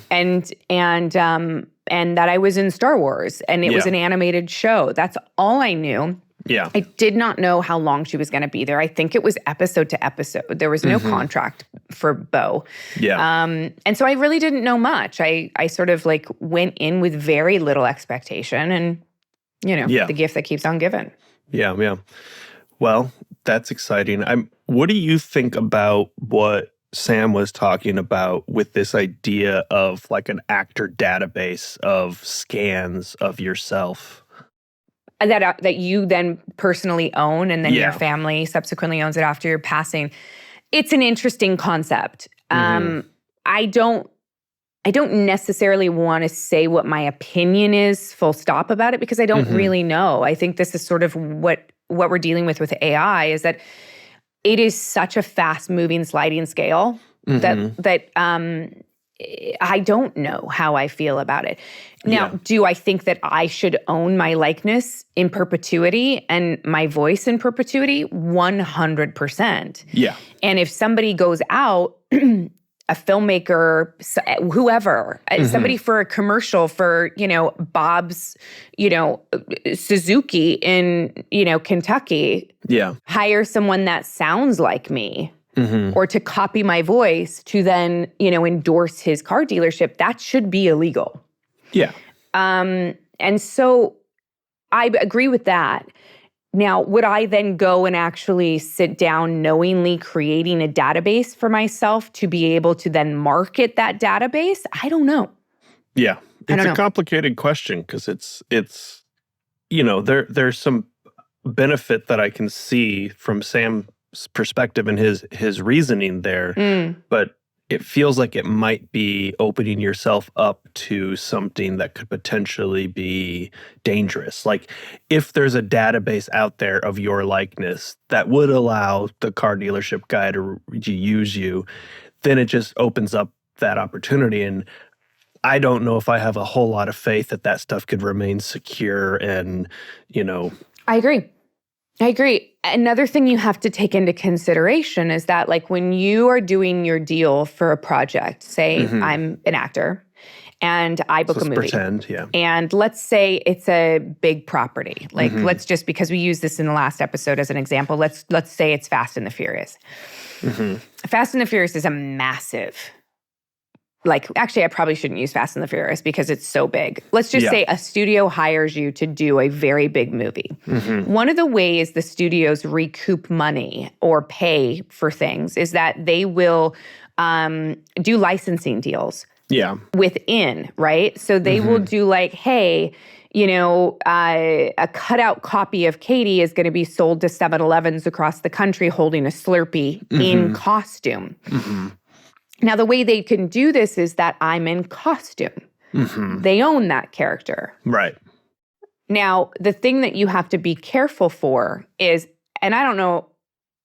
And that I was in Star Wars, and it was an animated show. That's all I knew. Yeah. I did not know how long she was going to be there. I think it was episode to episode. There was no contract for Bo. Yeah. And so I really didn't know much. I sort of like went in with very little expectation, and, you know, the gift that keeps on giving. Yeah, yeah. Well, that's exciting. What do you think about what Sam was talking about with this idea of like an actor database of scans of yourself? That you then personally own, and then your family subsequently owns it after your passing. It's an interesting concept. I don't necessarily want to say what my opinion is full stop about it, because I don't really know. I think this is sort of what we're dealing with AI, is that it is such a fast-moving sliding scale that I don't know how I feel about it. Now, do I think that I should own my likeness in perpetuity and my voice in perpetuity? 100%. Yeah. And if somebody goes out, a filmmaker, whoever, somebody for a commercial for, you know, Bob's, you know, Suzuki in, you know, Kentucky, hire someone that sounds like me, or to copy my voice to then, you know, endorse his car dealership, that should be illegal. Yeah. And so I agree with that. Now, would I then go and actually sit down knowingly creating a database for myself to be able to then market that database? I don't know. Yeah. It's a complicated question, because it's there's some benefit that I can see from Sam's perspective and his reasoning there, but it feels like it might be opening yourself up to something that could potentially be dangerous. Like if there's a database out there of your likeness that would allow the car dealership guy to use you, then it just opens up that opportunity. And I don't know if I have a whole lot of faith that stuff could remain secure and, I agree. Another thing you have to take into consideration is that, like, when you are doing your deal for a project, say I'm an actor and I book a movie. Pretend, yeah. And let's say it's a big property. Like, let's just, because we used this in the last episode as an example, let's say it's Fast and the Furious. Fast and the Furious is a massive, actually, I probably shouldn't use Fast and the Furious because it's so big. Let's just say a studio hires you to do a very big movie. One of the ways the studios recoup money or pay for things is that they will do licensing deals within, right? So they will do hey, a cutout copy of Katee is going to be sold to 7-Elevens across the country holding a Slurpee in costume. Now, the way they can do this is that I'm in costume. They own that character. Right. Now, the thing that you have to be careful for is, and I don't know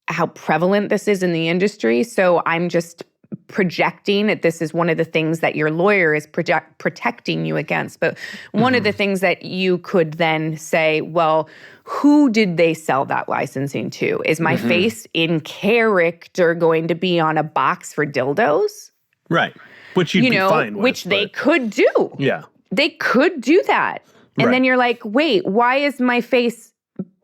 how prevalent this is in the industry, so I'm just projecting that this is one of the things that your lawyer is protecting you against. But one of the things that you could then say, well, who did they sell that licensing to? Is my face in character going to be on a box for dildos? Right. Which you'd be fine with. Which they could do. Yeah. They could do that. And then you're like, wait, why is my face?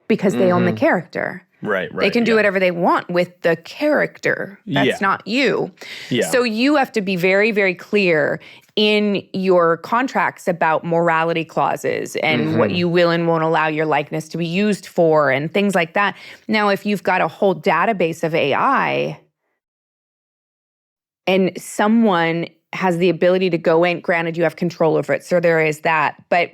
Because they own the character. Right. They can do whatever they want with the character. That's not you. Yeah. So you have to be very, very clear in your contracts about morality clauses and what you will and won't allow your likeness to be used for and things like that. Now, if you've got a whole database of AI and someone has the ability to go in, granted you have control over it, so there is that. But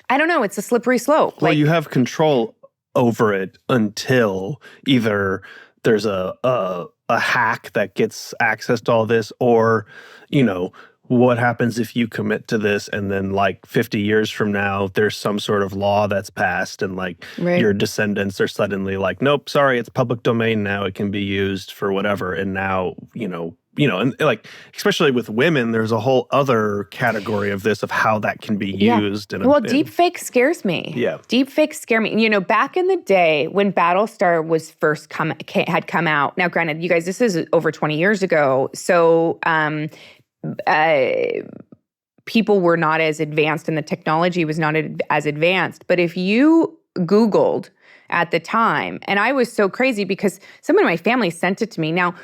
I don't know, it's a slippery slope. Well, you have control over it until either there's a hack that gets access to all this, or what happens if you commit to this and then 50 years from now there's some sort of law that's passed and your descendants are suddenly nope, sorry, it's public domain now, it can be used for whatever. And now and especially with women, there's a whole other category of this, of how that can be used. Deepfake scares me. Yeah. Deepfakes scare me. Back in the day when Battlestar was first had come out, now granted, you guys, this is over 20 years ago, so people were not as advanced and the technology was not as advanced. But if you Googled at the time, and I was so crazy because someone in my family sent it to me. Now,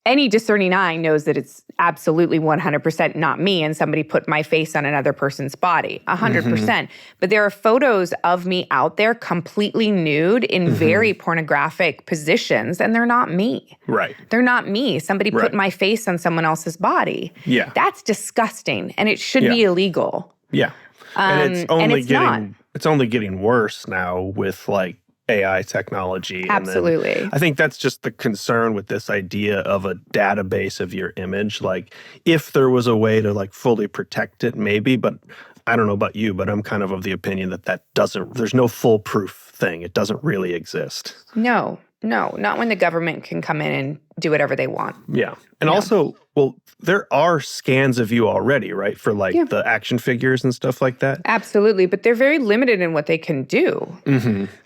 any discerning eye knows that it's absolutely 100% not me and somebody put my face on another person's body, 100%. But there are photos of me out there completely nude in very pornographic positions, and they're not me. Right. They're not me. Somebody put my face on someone else's body. Yeah. That's disgusting, and it should be illegal. Yeah. And it's only getting worse now with AI technology. Absolutely. And I think that's just the concern with this idea of a database of your image. If there was a way to fully protect it, maybe, but I don't know about you, but I'm kind of the opinion that there's no foolproof thing. It doesn't really exist. No, not when the government can come in and do whatever they want. Yeah. And also, there are scans of you already, right? For the action figures and stuff like that. Absolutely. But they're very limited in what they can do.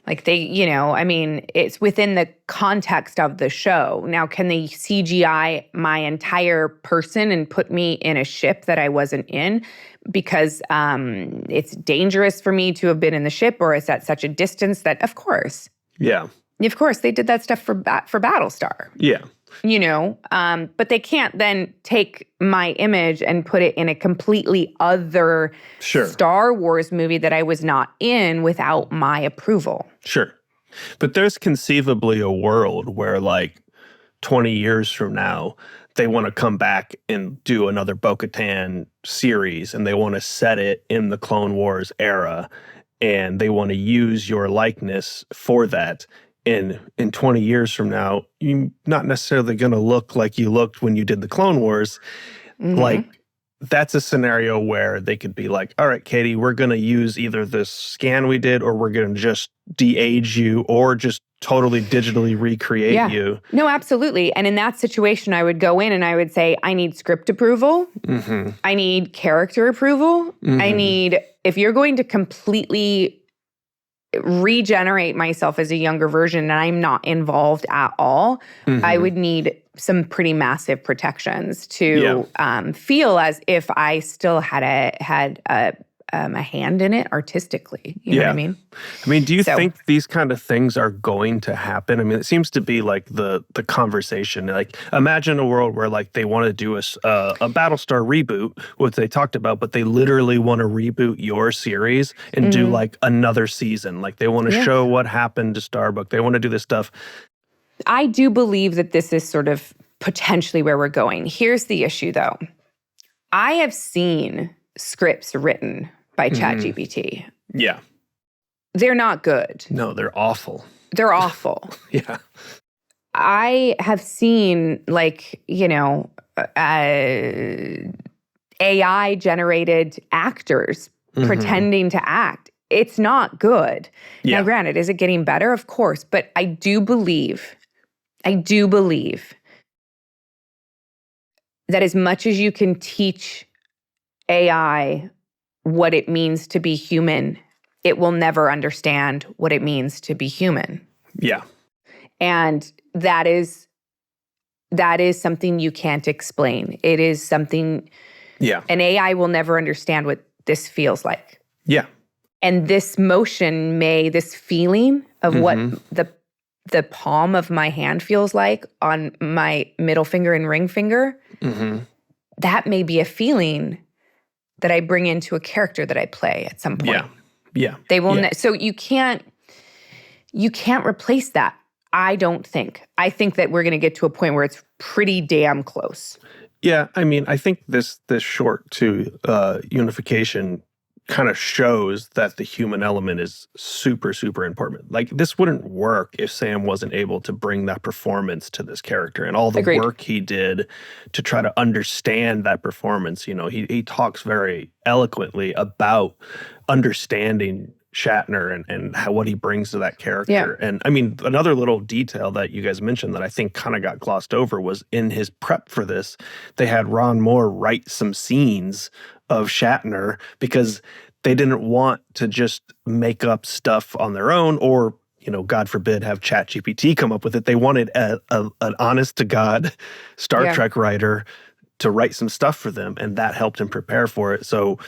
It's within the context of the show. Now, can they CGI my entire person and put me in a ship that I wasn't in because it's dangerous for me to have been in the ship, or it's at such a distance that, of course. Yeah. Of course, they did that stuff for Battlestar. Yeah. But they can't then take my image and put it in a completely other Star Wars movie that I was not in without my approval. Sure. But there's conceivably a world where 20 years from now, they want to come back and do another bo-katan series and they want to set it in the Clone Wars era. and they want to use your likeness for that. And in 20 years from now, you're not necessarily going to look like you looked when you did the Clone Wars. Like, that's a scenario where they could be like, all right, Katee, we're going to use either this scan we did, or we're going to just de-age you, or just totally digitally recreate you. No, absolutely. And in that situation, I would go in and I would say, I need script approval. I need character approval. I need, if you're going to completely regenerate myself as a younger version and I'm not involved at all, I would need some pretty massive protections to feel as if I still had a hand in it artistically. You know what I mean? I mean, do you think these kind of things are going to happen? I mean, it seems to be like the conversation. Like, imagine a world where like they want to do a Battlestar reboot, what they talked about, but they literally want to reboot your series and do like another season. Like they want to show what happened to Starbuck. They want to do this stuff. I do believe that this is sort of potentially where we're going. Here's the issue, though. I have seen scripts written by ChatGPT. Yeah. They're not good. No, they're awful. They're awful. Yeah. I have seen, like, AI-generated actors pretending to act. It's not good. Yeah. Now, granted, is it getting better? Of course. But I do believe that as much as you can teach AI what it means to be human, it will never understand what it means to be human. Yeah. And that is something you can't explain. It is something an AI will never understand what this feels like. Yeah. And this motion this feeling of what the palm of my hand feels like on my middle finger and ring finger, that may be a feeling that I bring into a character that I play at some point. Yeah. They will so you can't replace that. I don't think. I think that we're going to get to a point where it's pretty damn close. Yeah, I mean, I think this short to Unification kind of shows that the human element is super, super important. Like, this wouldn't work if Sam wasn't able to bring that performance to this character and all the work he did to try to understand that performance. You know, he talks very eloquently about understanding Shatner and what he brings to that character. Yeah. And I mean, another little detail that you guys mentioned that I think kind of got glossed over was in his prep for this, they had Ron Moore write some scenes of Shatner because they didn't want to just make up stuff on their own or, you know, God forbid, have ChatGPT come up with it. They wanted an honest-to-God Star Trek writer to write some stuff for them, and that helped him prepare for it. So,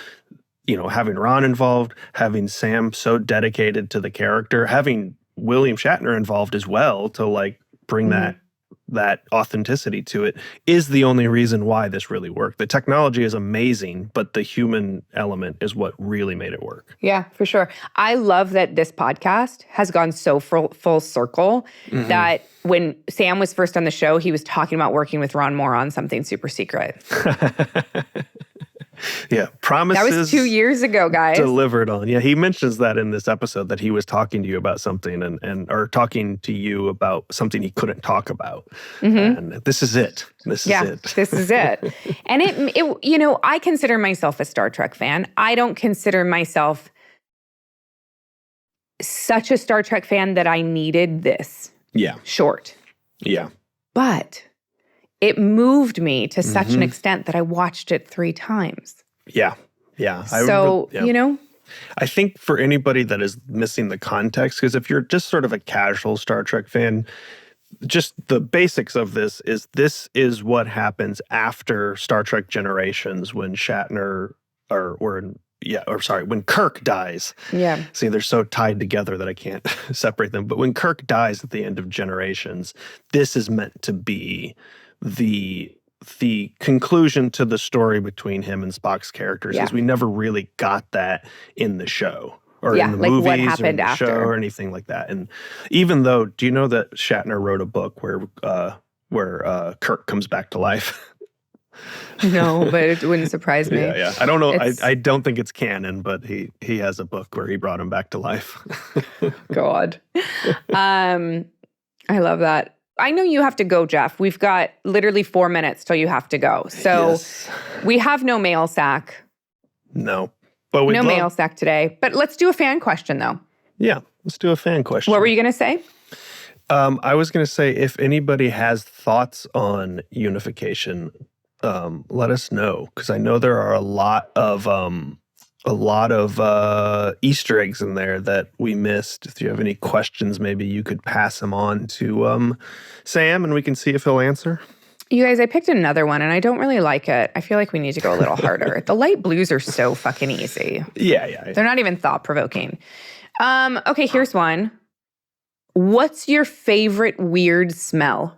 you know, having Ron involved, having Sam so dedicated to the character, having William Shatner involved as well to, like, bring that authenticity to it is the only reason why this really worked. The technology is amazing, but the human element is what really made it work. Yeah, for sure. I love that this podcast has gone so full circle that when Sam was first on the show, he was talking about working with Ron Moore on something super secret. Yeah, promises. That was 2 years ago, guys. Delivered on. Yeah, he mentions that in this episode that he was talking to you about something or talking to you about something he couldn't talk about. And this is it. This is it. This is it. And it, you know, I consider myself a Star Trek fan. I don't consider myself such a Star Trek fan that I needed this short. Yeah. But it moved me to such an extent that I watched it 3 times. Yeah. You know? I think for anybody that is missing the context, because if you're just sort of a casual Star Trek fan, just the basics of this is what happens after Star Trek Generations when Shatner when Kirk dies. Yeah. See, they're so tied together that I can't separate them. But when Kirk dies at the end of Generations, this is meant to be the conclusion to the story between him and Spock's characters, because we never really got that in the show or in the movies what happened or the after show or anything like that. And even though, do you know that Shatner wrote a book where Kirk comes back to life? No, but it wouldn't surprise me. Yeah. I don't know. I don't think it's canon, but he has a book where he brought him back to life. God. I love that. I know you have to go, Jeph. We've got literally 4 minutes till you have to go. So we have no mail sack. No. But no mail sack today. But let's do a fan question, though. Yeah, let's do a fan question. What were you going to say? I was going to say, if anybody has thoughts on Unification, let us know, because I know there are a lot of Easter eggs in there that we missed. If you have any questions, maybe you could pass them on to Sam, and we can see if he'll answer. You guys, I picked another one, and I don't really like it. I feel like we need to go a little harder. The light blues are so fucking easy. Yeah. They're not even thought-provoking. Okay, here's one. What's your favorite weird smell?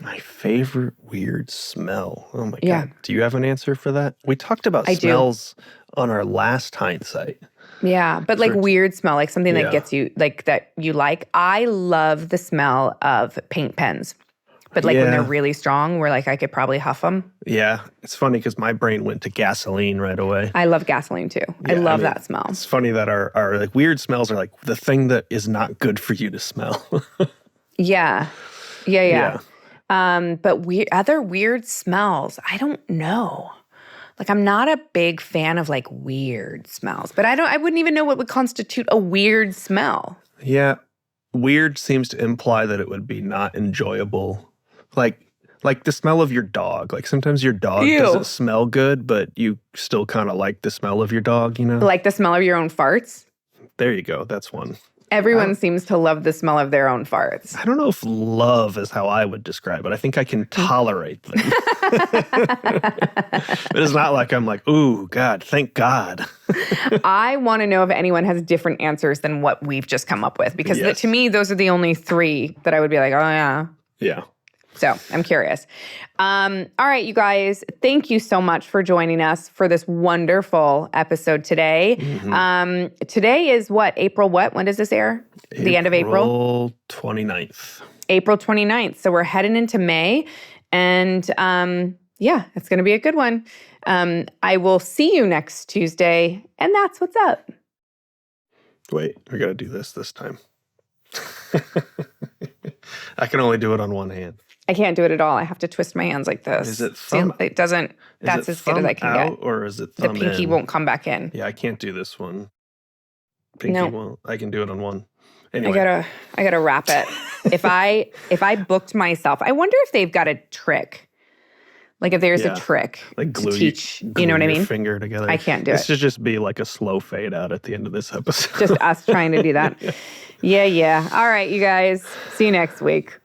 My favorite weird smell. Oh my Yeah. God. Do you have an answer for that? We talked about smells on our last hindsight. Yeah, but like weird smell, like something that gets you, like that you like. I love the smell of paint pens. But like when they're really strong, we're like, I could probably huff them. Yeah. It's funny because my brain went to gasoline right away. I love gasoline too. I love that smell. It's funny that our like weird smells are like the thing that is not good for you to smell. Yeah. But other weird smells, I don't know. Like I'm not a big fan of like weird smells, but I wouldn't even know what would constitute a weird smell. Yeah. Weird seems to imply that it would be not enjoyable. Like the smell of your dog. Like sometimes your dog doesn't smell good, but you still kind of like the smell of your dog, you know? Like the smell of your own farts? There you go. That's one. Everyone seems to love the smell of their own farts. I don't know if love is how I would describe it. I think I can tolerate them. But it's not like I'm like, ooh, God, thank God. I want to know if anyone has different answers than what we've just come up with. Because to me, those are the only three that I would be like, oh, yeah. Yeah. So I'm curious. All right, you guys, thank you so much for joining us for this wonderful episode today. Mm-hmm. Today is what? April what? When does this air? The end of April? 29th. April 29th. So we're heading into May. And it's going to be a good one. I will see you next Tuesday. And that's what's up. Wait, I got to do this time. I can only do it on one hand. I can't do it at all. I have to twist my hands like this. Is it thumb? It doesn't. That's as good as I can get. Or is it thumb The pinky in? won't come back in. Yeah, I can't do this one. Pinky won't. I can do it on one. Anyway. I gotta wrap it. If I booked myself, I wonder if they've got a trick. Like if there's a trick like to teach. You know what I mean? Finger together. I can't do it. This should just be like a slow fade out at the end of this episode. Just us trying to do that. Yeah. All right, you guys. See you next week.